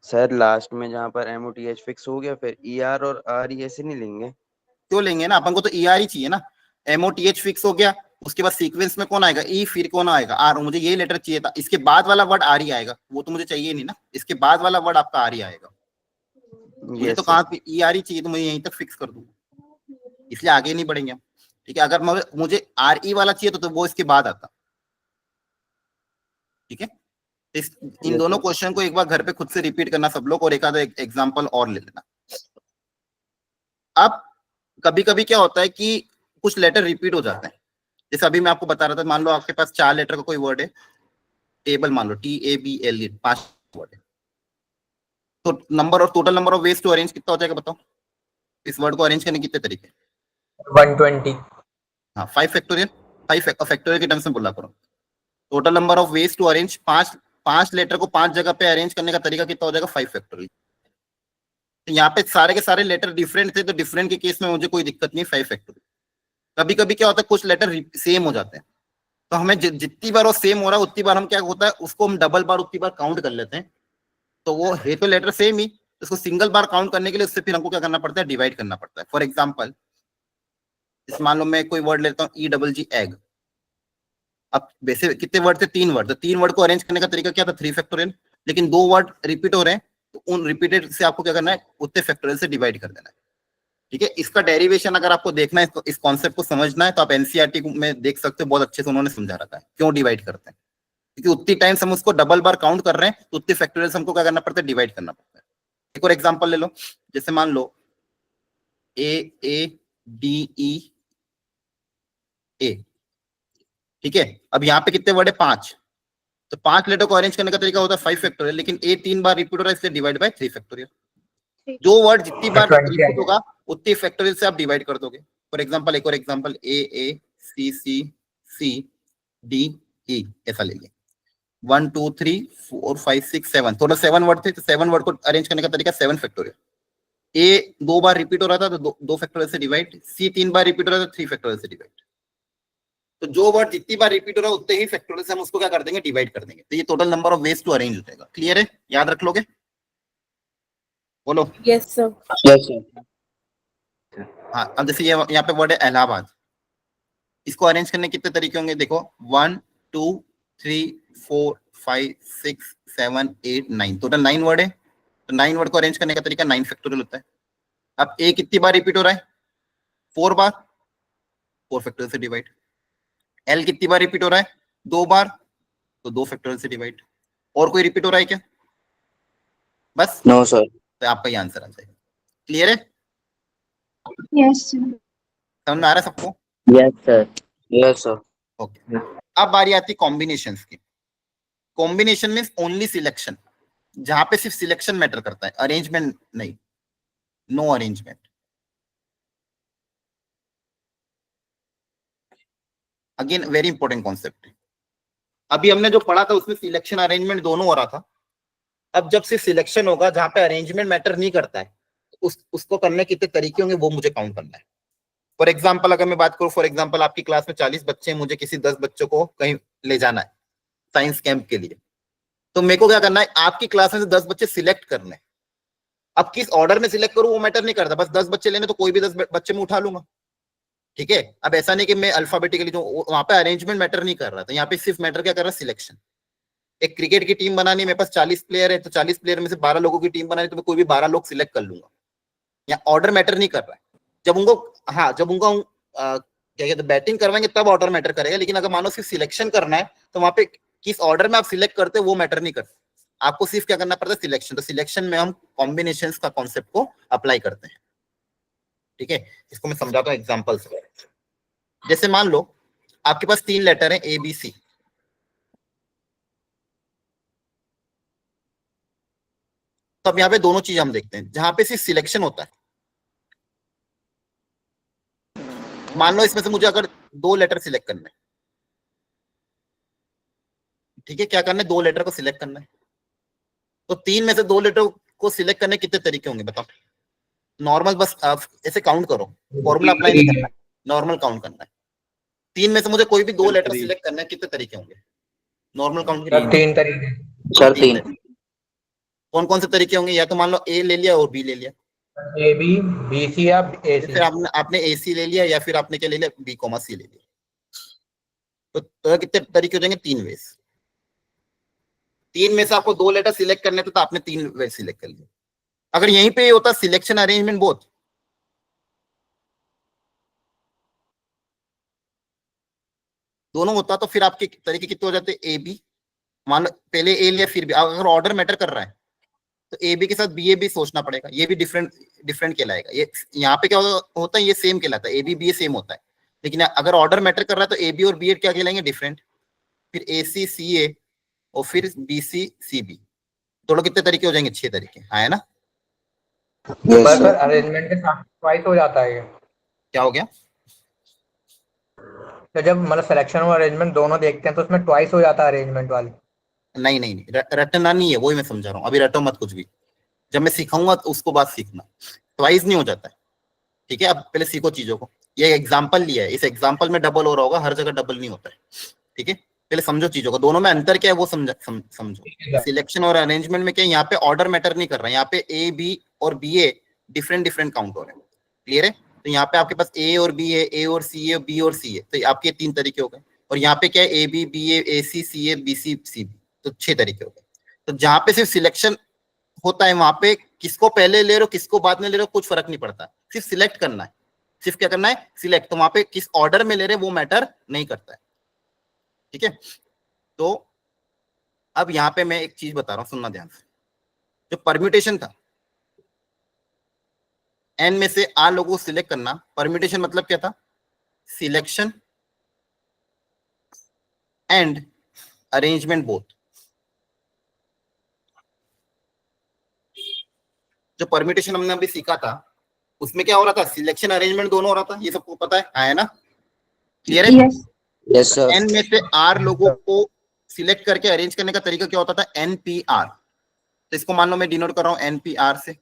सर लास्ट में जहाँ पर MOTH फिक्स हो गया, फिर ER और RE ऐसे नहीं लेंगे? क्यों लेंगे ना, अपन को तो ER ही चाहिए ना। MOTH फिक्स हो गया, उसके बाद सीक्वेंस में कौन आएगा, E, फिर कौन आएगा, R। मुझे ये लेटर चाहिए था, इसके बाद वाला वर्ड RE आएगा, वो तो मुझे चाहिए नहीं ना, इसके बाद वाला वर्ड आपका RE आएगा। मुझे यस तो सर। कहाँ पे ER ही चाहिए, तो मैं यहीं तक फिक्स कर दूंगा, इसलिए आगे नहीं बढ़ेंगे हम। ठीक है, अगर मुझे RE वाला चाहिए तो वो इसके बाद आता। ठीक है, इन Yes, दोनों sir. क्वेश्चन को एक बार घर पे खुद से रिपीट करना सब लोग, और एक आधा एग्जांपल और ले लेना। अब कभी कभी क्या होता है कि कुछ लेटर रिपीट हो जाते हैं, जैसे अभी मैं आपको बता रहा था, मान लो आपके पास 4 लेटर का कोई वर्ड है, टेबल मान लो TABLE, 5 वर्ड है, तो नंबर और total number of ways to arrange कितना हो जाएगा बताओ? इस वर्ड को अरेंज करने के कितने तरीके? 120। हाँ, 5 फैक्टोरियल, 5 फैक्टोरियल के टर्म्स में बोला करो। Total number of ways to arrange, 5 letter को 5 जगह पे अरेंज करने का तरीका कितना हो जाएगा? 5 फैक्टोरियल। तो यहाँ पे सारे के सारे लेटर डिफरेंट थे, तो डिफरेंट के केस में मुझे कोई दिक्कत नहीं, 5 फैक्टोरियल। कभी कभी क्या होता है, कुछ लेटर सेम हो जाते हैं, तो हमें जितनी बार वो सेम हो रहा है उतनी बार हम क्या होता है, उसको हम डबल बार उतनी बार काउंट कर लेते हैं। तो वो है तो लेटर सेम ही, उसको सिंगल बार काउंट करने के लिए उससे फिर हमको क्या करना पड़ता है, डिवाइड करना पड़ता है। फॉर एग्जाम्पल, मान लो मैं कोई वर्ड लेता हूँ EGG, एग। अब वैसे कितने वर्ड थे? 3 वर्ड, तो 3 वर्ड को अरेंज करने का तरीका क्या था? 3 फैक्टोरियल। लेकिन 2 वर्ड रिपीट हो रहे हैं, तो उन रिपीटेड से आपको क्या करना है, उतने फैक्टोरियल से डिवाइड कर देना है। ठीक है, इसका डेरिवेशन अगर आपको देखना है, इस कॉन्सेप्ट को समझना है, तो आप NCERT में देख सकते हो, बहुत अच्छे से उन्होंने समझा रखा है क्यों डिवाइड करते हैं। क्योंकि उतनी टाइम हम उसको डबल बार काउंट कर रहे हैं, तो उतने फैक्टोरियल हमको क्या करना पड़ता है, डिवाइड करना पड़ता है। एक और एग्जांपल ले लो, जैसे मान लो AADEA। ठीक है, अब यहाँ पे कितने वर्ड है? 5। तो 5 लेटर को अरेंज करने का तरीका होता है 5 फैक्टोरियल, लेकिन A 3 बार रिपीट हो रहा है, इसलिए डिवाइड बाय 3 फैक्टोरियल। जो वर्ड जितनी बार 20 रिपीट होगा उतनी फैक्टोरियल से आप डिवाइड कर दोगे। फॉर एग्जांपल, एक और एग्जांपल, AACCCDE, ऐसा ले लिया। 1 2 3 4 5 6 7, टोटल 7 वर्ड थे, तो 7 वर्ड को अरेंज करने का तरीका 7 फैक्टोरियल। A 2 बार रिपीट हो रहा था, तो 2 फैक्टोरियल से डिवाइड। C 3 बार रिपीट हो रहा था, 3 फैक्टोरियल से डिवाइड। तो जो वर्ड जितनी बार रिपीट हो रहा है उतने ही फैक्टोरियल से हम उसको क्या कर देंगे, डिवाइड कर देंगे। तो ये total number of ways to arrange हो जाएगा। क्लियर है? याद रख लोगे? बोलो। Yes, sir. Yes, sir. हाँ, अब जैसे ये यहाँ पे वर्ड है इलाहाबाद, इसको अरेंज करने के कितने तरीके होंगे? देखो, 1 2 3 4 5 6 7 8 9, टोटल 9 वर्ड है, तो 9 वर्ड को अरेंज करने का तरीका 9 फैक्टोरियल होता है। अब A कितनी बार रिपीट हो रहा है? 4 बार, 4 फैक्टोरियल से डिवाइड। L कितनी बार रिपीट हो रहा है? 2 बार, तो 2 फैक्टोरियल से डिवाइड। और कोई रिपीट हो रहा है क्या? बस, No, sir. तो आपका ये आंसर आ जाएगा। क्लियर है? Yes, sir. समझ में आ रहा है सबको? Yes, sir. Yes, sir. Okay, अब बारी आती है कॉम्बिनेशंस की। कॉम्बिनेशन मींस ओनली सिलेक्शन, जहां पे सिर्फ सिलेक्शन मैटर करता है, अरेंजमेंट नहीं, no arrangement. Again very important concept है। अभी हमने जो पढ़ा था उसमें सिलेक्शन अरेंजमेंट दोनों हो रहा था। अब जब सिर्फ सिलेक्शन होगा, जहां पे अरेंजमेंट मैटर नहीं करता है, उसको करने के कितने तरीके होंगे वो मुझे काउंट करना है। फॉर एग्जाम्पल अगर मैं बात करूं, फॉर एग्जाम्पल आपकी क्लास में 40 बच्चे हैं, मुझे किसी 10 बच्चों को कहीं ले जाना है साइंस कैंप के लिए, तो मेरे को क्या करना है, आपकी क्लास में से 10 बच्चे सिलेक्ट करने हैं। अब किस ऑर्डर में सिलेक्ट करूं वो मैटर नहीं करता, बस 10 बच्चे लेने, तो कोई भी 10 बच्चे में उठा लूंगा। ठीक है, अब ऐसा नहीं कि मैं अल्फाबेटिकली, जो वहां पे अरेंजमेंट मैटर नहीं कर रहा था, यहाँ पे सिर्फ मैटर क्या कर रहा है, सिलेक्शन। एक क्रिकेट की टीम बनानी, मेरे पास 40 प्लेयर है, तो 40 प्लेयर में से 12 लोगों की टीम बनानी, तो मैं कोई भी 12 लोग सिलेक्ट कर लूंगा। यहाँ ऑर्डर मैटर नहीं कर रहा है। जब उनको, हाँ, जब उनको क्या कहते हैं, बैटिंग करवाएंगे तब ऑर्डर मैटर करेगा, लेकिन अगर मानो सिर्फ सिलेक्शन करना है, तो वहां पे किस ऑर्डर में आप सिलेक्ट करते हैं वो मैटर नहीं करता, आपको सिर्फ क्या करना पड़ता है, सिलेक्शन। तो सिलेक्शन में हम कॉम्बिनेशंस का कॉन्सेप्ट को अप्लाई करते हैं। ठीक है, इसको मैं समझाता हूँ एग्जाम्पल से। जैसे मान लो आपके पास 3 लेटर है ABC, तो अब यहाँ पे दोनों चीज हम देखते हैं, जहां पे सिर्फ सिलेक्शन होता है, मान लो इसमें से मुझे अगर 2 लेटर सिलेक्ट करना है, ठीक है, क्या करना है, 2 लेटर को सिलेक्ट करना है, तो 3 में से 2 लेटर को सिलेक्ट करने के कितने तरीके होंगे बताओ? नॉर्मल बस ऐसे काउंट करो, फॉर्मूला अप्लाई नहीं करना है, नॉर्मल काउंट करना है। 3 में से मुझे कोई भी 2 लेटर सिलेक्ट करना है, कितने तरीके होंगे नॉर्मल काउंट के? 3 तरीके। सर 3 कौन कौन से तरीके होंगे? या तो मान लो ए ले लिया और बी ले लिया, ए बी, बी सी या ए सी। फिर आपने ए सी ले लिया, या फिर आपने क्या ले लिया, बी कॉमा सी ले लिया। तो कितने तरीके हो जाएंगे? 3 वेज। 3 में से आपको 2 लेटर सिलेक्ट करने थे, तो आपने 3 वेज सिलेक्ट कर लिया। अगर यहीं पे होता सिलेक्शन अरेंजमेंट बोथ, दोनों होता, तो फिर आपके तरीके कितने हो जाते? ए बी, मान लो पहले ए लिया फिर बी। अगर ऑर्डर मैटर कर रहा है तो ए बी के साथ बी ए भी सोचना पड़ेगा, ये भी डिफरेंट कहलाएगा। ये यहाँ पे क्या होता है, ये सेम कहलाता है, A B B A same होता है। लेकिन अगर ऑर्डर मैटर कर रहा है तो ए बी और बी ए क्या कहलाएंगे? डिफरेंट। फिर ए सी सी ए और फिर बी सी सी बी, दोनों कितने तरीके हो जाएंगे? 6 तरीके, हाँ है ना? यस पर सर अरेंजमेंट के साथ ट्वाइस हो जाता है ये। क्या हो गया? तो जब मतलब सिलेक्शन और अरेंजमेंट दोनों देखते हैं तो उसमें ट्वाइस हो जाता है अरेंजमेंट वाली। नहीं नहीं नहीं, रटना नहीं है, वही मैं समझा रहा हूँ। अभी रटो मत कुछ भी, जब मैं सिखाऊंगा तो उसको बात सीखना। ट्वाइस नहीं हो जाता है, ठीक है? अब पहले सीखो चीजों को। ये एग्जाम्पल लिया है, इस एग्जाम्पल में डबल हो रहा होगा, हर जगह डबल नहीं होता है, ठीक है? पहले समझो चीजों को, दोनों में अंतर क्या है वो समझो। सिलेक्शन और अरेंजमेंट में क्या, यहाँ पे ऑर्डर मैटर नहीं कर रहा है, यहाँ पे ए बी और बी ए डिफरेंट काउंट हो रहे हैं। क्लियर है? तो यहाँ पे आपके पास ए और बी है, ए और सी है, बी और सी है, तो आपके 3 तरीके हो गए। और यहाँ पे क्या है, A B B A C C A B C C B, तो 6 तरीके हो गए। तो जहाँ पे सिर्फ सिलेक्शन होता है, वहां पे किसको पहले ले रहे हो किसको बाद में ले रहे हो कुछ फर्क नहीं पड़ता, सिर्फ सिलेक्ट करना है। सिर्फ क्या करना है? सिलेक्ट। तो वहां पे किस ऑर्डर में ले रहे हैं वो मैटर नहीं करता है, ठीक है? तो अब यहाँ पे मैं एक चीज बता रहा हूँ, सुनना ध्यान से। जो परम्यूटेशन था, एन में से आर लोगों को सिलेक्ट करना, परम्यूटेशन मतलब क्या था? Selection and arrangement both. जो परम्यूटेशन हमने अभी सीखा था उसमें क्या हो रहा था? सिलेक्शन अरेंजमेंट दोनों हो रहा था, ये सबको पता है ना? क्लियर है? Yes. यस सर एन में से आर लोगों को सिलेक्ट करके अरेंज करने का तरीका क्या होता था? एनपीआर। तो इसको मान लो मैं डिनोट कर रहा हूं एनपीआर से।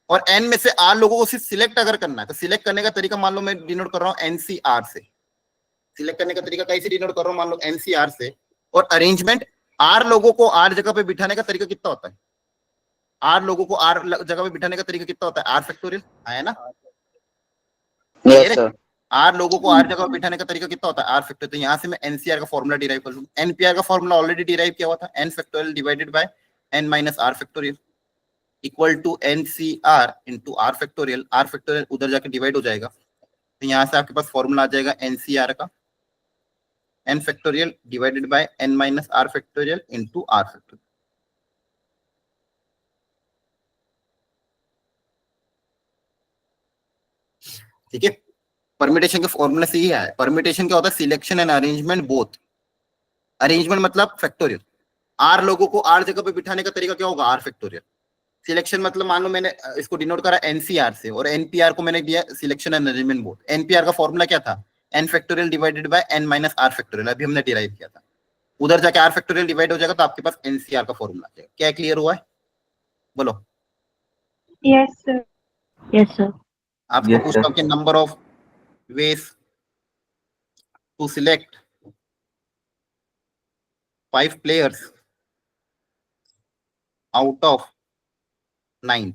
और एन में से आर लोगों को सिर्फ सिलेक्ट अगर करना है तो सिलेक्ट करने का तरीका मान लो मैं डिनोट कर रहा हूं एनसीआर से। सिलेक्ट करने का तरीका कैसे डिनोट कर रहा हूं? मान लो एनसीआर से। और अरेंजमेंट, आर लोगों को आर जगह पे बिठाने का तरीका कितना होता है? आर लोगों को आर जगह पे बिठाने का तरीका कितना होता है? आर फैक्टोरियल, है ना? यस सर आर लोगों को आर जगह बिठाने का तरीका कितना होता है? R factorial. तो यहाँ से मैं एनसीआर का फॉर्मूला डिराइव कर लूं। एनपीआर का फॉर्मूला ऑलरेडी डिराइव किया हुआ था, N factorial divided by N minus R factorial equal to NCR into R factorial. R factorial उधर जाके डिवाइड हो जाएगा, तो यहाँ से आपके पास फॉर्मूला आ जाएगा एनसीआर का, N factorial divided by N minus R factorial into R factorial. ठीक है? परम्यूटेशन के फॉर्मूला से ही है। परम्यूटेशन क्या होता है? Selection and arrangement both. Arrangement मतलब फैक्टोरियल। आर लोगों को आर जगह पे बिठाने का तरीका क्या होगा? Are factorial. सिलेक्शन मतलब मान लो मैंने इसको डिनोट करा एनसीआर से, और एनपीआर को मैंने दिया selection and arrangement both. NPR का फॉर्मूला क्या था? N factorial divided by N minus R factorial. अभी हमने डिराइव किया था, उधर जाके आर फैक्टोरियल डिवाइड हो जाएगा, तो आपके पास एनसीआर का फॉर्मूला आ जाएगा। क्या क्लियर हुआ है? बोलो। Yes, sir. Yes, sir. आपको पूछता हूँ कि number of ways to select 5 players out of 9।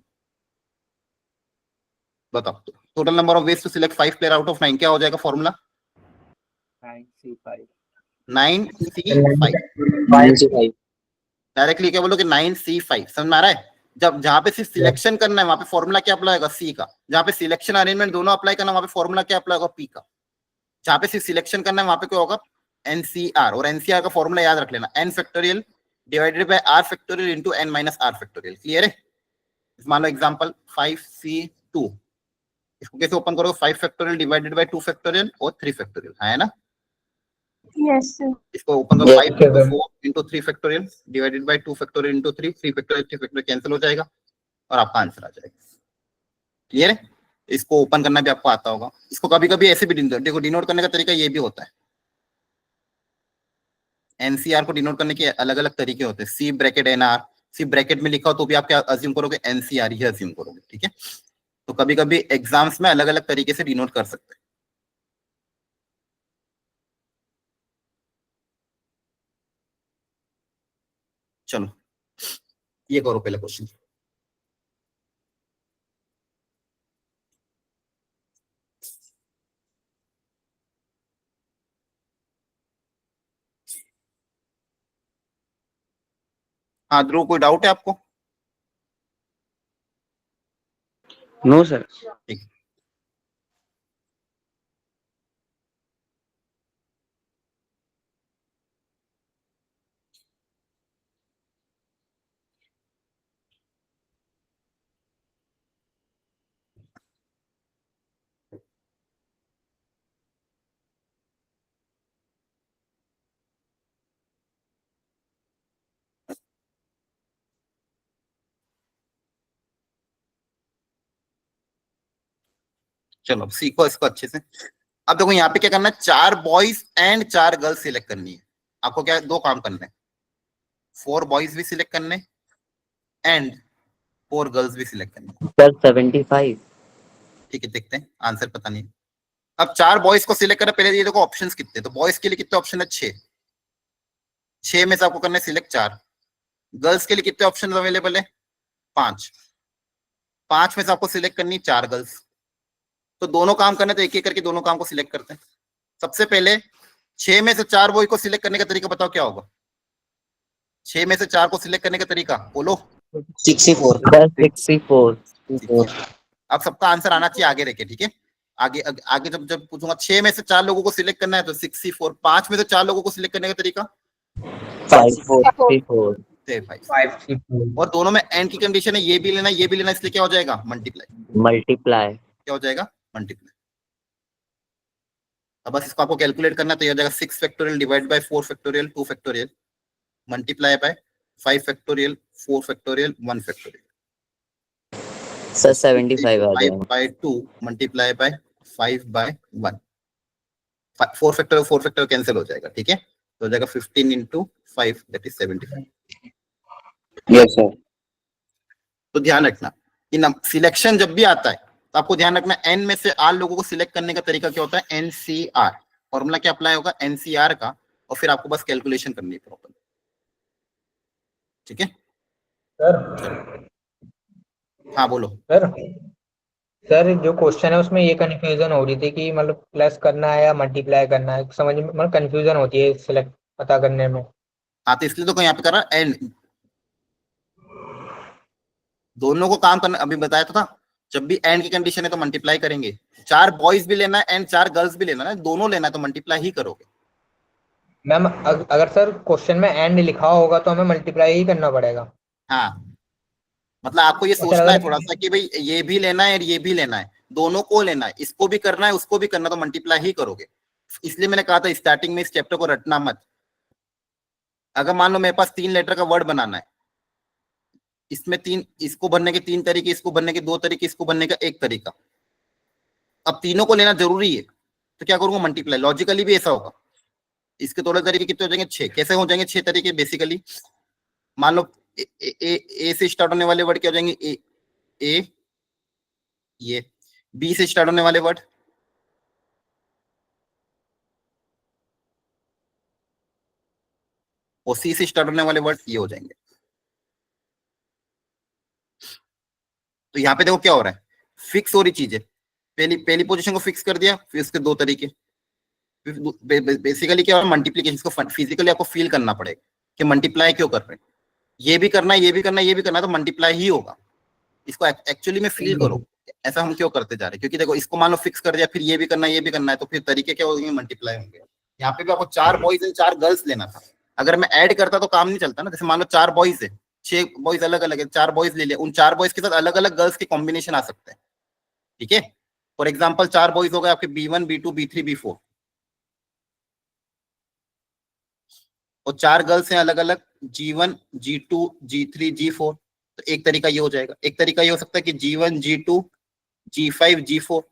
बताओ, total number of ways to select 5 player out of 9 क्या हो जाएगा formula? 9C5। 9C5। 9C5 directly क्या बोलोगे? 9C5। समझ में आ रहा है? जब जहां पे सिर्फ सिलेक्शन करना है वहां पे फॉर्मूला क्या अप्लाई होगा? सी का। जहां पे सिलेक्शन अरेंजमेंट दोनों अप्लाई करना वहां पे फॉर्मूला क्या अप्लाई होगा? पी का। जहां पे सिर्फ सिलेक्शन करना है वहां पे क्या होगा? एनसीआर। और एनसीआर का फॉर्मूला याद रख लेना, N factorial divided by R factorial into N minus R factorial. Clear है? मान लो एग्जांपल 5C2, इसको कैसे ओपन करोगे? 5 फैक्टोरियल डिवाइडेड बाय 2 फैक्टोरियल और 3 फैक्टोरियल, है ना? Yes, sir. इसको ओपन करो, Yes, 5 into 4 into 3 factorial divided bye 2 factorial into 3 3 factorial 3 factorial cancel हो जाएगा और आपका आंसर आ जाएगा। क्लियर है? इसको ओपन करना भी आपको आता होगा। इसको कभी कभी ऐसे भी देखो डिनोट करने का तरीका ये भी होता है। एनसीआर को डिनोट करने के अलग अलग तरीके होते हैं। सी ब्रैकेट एनआर, सी ब्रैकेट में लिखा हो तो भी आप क्या अज्यूम करोगे, एनसीआर ही अज्यूम करोगे। ठीक है, तो कभी कभी एग्जाम्स में अलग अलग तरीके से डिनोट कर सकते हैं। चलो ये करो पहले क्वेश्चन। हाँ ध्रुव, कोई डाउट है आपको? No, sir. ठीक। चलो सीखो इसको अच्छे से। अब देखो यहाँ पे क्या करना है, 4 बॉयज एंड 4 गर्ल्स सिलेक्ट करनी है। आपको क्या 2 काम करने हैं, 4 बॉयज भी सिलेक्ट करने एंड 4 गर्ल्स भी सिलेक्ट करने। Sir, 75. ठीक है, देखते हैं आंसर पता नहीं। अब 4 बॉयज को सिलेक्ट करना, पहले ये देखो ऑप्शंस कितने, तो बॉयज के लिए कितने ऑप्शन है, 6 में से आपको करना है सिलेक्ट 4। गर्ल्स के लिए कितने ऑप्शन अवेलेबल है, 5 में से आपको सिलेक्ट करनी 4 गर्ल्स। तो दोनों काम करने, तो एक एक करके दोनों काम को सिलेक्ट करते हैं। सबसे पहले 6 में से 4 बॉय को सिलेक्ट करने का तरीका बताओ क्या होगा। 6 में से 4 को सिलेक्ट करने का तरीका बोलो। 64. Sir, 64. अब सबका आंसर आना चाहिए आगे रखे। ठीक है, आगे आगे जब जब पूछूंगा 6 में से 4 लोगों को सिलेक्ट करना है तो 64। 5 में से 4 लोगों को सिलेक्ट करने का तरीका 564. 5। और दोनों में एंड की कंडीशन है ये भी लेना ये भी लेना, इसलिए क्या हो जाएगा, मल्टीप्लाई। Multiply. क्या हो जाएगा, मल्टीप्लाई। अब बस इसको आपको कैलकुलेट करना है, तो ये हो जाएगा 6 factorial divide by 4 factorial 2 factorial multiply by 5 factorial 4 factorial 1 factorial. Sir, 75 आ 5 जाएगा. by 2 multiply by 5 by 1। 4 factorial cancel हो जाएगा। ठीक है, तो हो जाएगा 15 into 5 that is 75। Yes, sir. तो ध्यान रखना कि सिलेक्शन जब भी आता है तो आपको ध्यान रखना एन में से आर लोगों को सिलेक्ट करने का तरीका क्या होता है, एनसीआर। फॉर्मूला क्या अप्लाई होगा, एनसीआर का, और फिर आपको बस कैलकुलेशन करनी है प्रॉपर। ठीक है सर। हाँ बोलो। सर जो क्वेश्चन है उसमें ये कंफ्यूजन हो रही थी कि मतलब प्लस करना है या मल्टीप्लाई करना है, समझ में मतलब कंफ्यूजन होती है सिलेक्ट पता करने में। हाँ तो इसलिए तो यहाँ पे कर रहा एन, दोनों को काम करना। अभी बताया तो था, जब भी एंड की कंडीशन है तो मल्टीप्लाई करेंगे। 4 बॉयज भी लेना है एंड 4 गर्ल्स भी लेना है, दोनों लेना है तो मल्टीप्लाई ही करोगे। मैम अगर सर क्वेश्चन में एंड लिखा होगा तो हमें मल्टीप्लाई ही करना पड़ेगा। हाँ मतलब आपको ये सोचना है थोड़ा सा कि भाई ये भी लेना है और ये भी लेना है, दोनों को लेना है, इसको भी करना है उसको भी करना, तो मल्टीप्लाई ही करोगे। इसलिए मैंने कहा था स्टार्टिंग में इस चैप्टर को रटना मत। अगर मान लो मेरे पास 3 लेटर का वर्ड बनाना है, इसमें 3, इसको भरने के 3 तरीके, इसको भरने के 2 तरीके, इसको भरने का 1 तरीका, अब तीनों को लेना जरूरी है तो क्या करूंगा, मल्टीप्लाई। लॉजिकली भी ऐसा होगा। इसके थोड़े तरीके कितने हो जाएंगे, 6। कैसे हो जाएंगे 6 तरीके, बेसिकली मान लो ए से स्टार्ट होने वाले वर्ड क्या हो जाएंगे, ए, ये बी से स्टार्ट होने वाले वर्ड और सी से स्टार्ट होने वाले वर्ड ये हो जाएंगे। तो यहाँ पे देखो क्या हो रहा है, फिक्स हो रही चीजें। पहली पोजीशन को फिक्स कर दिया, फिर उसके 2 तरीके। बेसिकली क्या हो रहा है, मल्टीप्लीकेशन को फिजिकली आपको फील करना पड़ेगा कि मल्टीप्लाई क्यों कर रहे हैं। ये भी करना है, ये भी करना है, ये भी करना है, तो मल्टीप्लाई ही होगा। इसको एक्चुअली में फील करो, ऐसा हम क्यों करते जा रहे हैं, क्योंकि देखो इसको मान लो फिक्स कर दिया, फिर ये भी करना है, ये भी करना है, तो फिर तरीके क्या होंगे, मल्टीप्लाई होंगे। यहाँ पे भी आपको 4 बॉयज एंड 4 गर्ल्स लेना था। अगर मैं ऐड करता तो काम नहीं चलता ना। जैसे मान लो 4 बॉयज है, 6 बॉयज अलग अलग है, 4 बॉयज ले लिया, उन 4 बॉयज के साथ अलग अलग गर्ल्स के कॉम्बिनेशन आ सकते हैं। ठीक है, फॉर एग्जाम्पल 4 बॉयज हो गए आपके B1 B2 B3 B4। और 4 गर्ल्स हैं अलग अलग, G1 G2 G3 G4। तो एक तरीका ये हो जाएगा। एक तरीका ये हो सकता है कि G1 G2 G5 G4।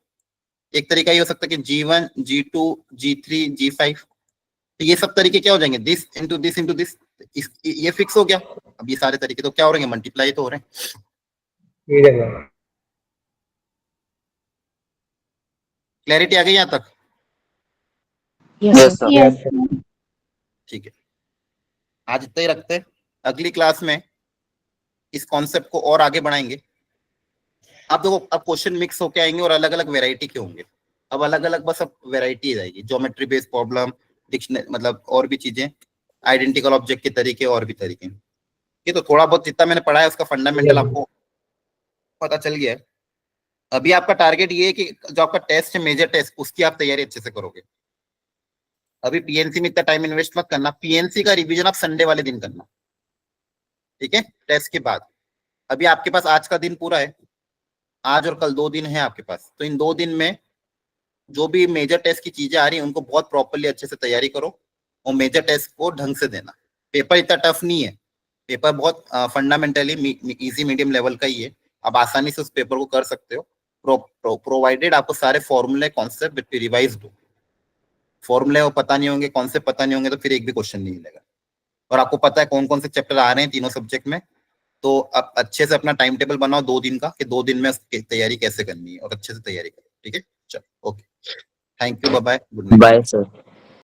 एक तरीका ये हो सकता है कि G1 G2 G3 G5। तो ये सब तरीके क्या हो जाएंगे, this into this into this, ये फिक्स हो गया। अब ये सारे तरीके तो क्या हो रहे हैं, मल्टीप्लाई तो हो रहे हैं। ठीक है सर। क्लैरिटी आ गई यहाँ तक? Yes, sir. Yes, sir. sir. ठीक है, आज इतना ही रखते हैं। अगली क्लास में इस कॉन्सेप्ट को और आगे बढ़ाएंगे। आप देखो, अब क्वेश्चन मिक्स होके आएंगे और अलग अलग वेराइटी के होंगे। अब अलग अलग बस अब वेराइटी जाएगी, ज्योमेट्री बेस्ड प्रॉब्लम, डिक्शनरी, मतलब और भी चीजें, आइडेंटिकल ऑब्जेक्ट के तरीके और भी तरीके। ये तो थोड़ा बहुत जितना मैंने पढ़ा है उसका फंडामेंटल आपको पता चल गया है। अभी आपका टारगेट ये है कि जो आपका टेस्ट है, मेजर टेस्ट, उसकी आप तैयारी अच्छे से करोगे। अभी पीएनसी में इतना टाइम इन्वेस्ट मत करना। पीएनसी का रिवीजन आप संडे वाले दिन करना, ठीक है, टेस्ट के बाद। अभी आपके पास आज का दिन पूरा है, आज और कल 2 दिन है आपके पास। तो इन 2 दिन में जो भी मेजर टेस्ट की चीजें आ रही हैं उनको बहुत प्रॉपर्ली अच्छे से तैयारी करो और मेजर टेस्ट को ढंग से देना। पेपर इतना टफ नहीं है, पेपर बहुत फंडामेंटली इजी मीडियम लेवल का ही है। आप आसानी से उस पेपर को कर सकते हो, प्रोवाइडेड आपको सारे फॉर्मूले कॉन्सेप्ट विद रिवाइज्ड हो। फॉर्मूले वो पता नहीं होंगे, कॉन्सेप्ट पता नहीं होंगे, तो फिर एक भी क्वेश्चन नहीं मिलेगा। और आपको पता है कौन कौन से चैप्टर आ रहे हैं तीनों सब्जेक्ट में। तो आप अच्छे से अपना टाइम टेबल बनाओ 2 दिन का, कि 2 दिन में उसकी तैयारी कैसे करनी है, और अच्छे से तैयारी करो। ठीक है, चलो, okay, thank you, bye bye, good night. Bye sir.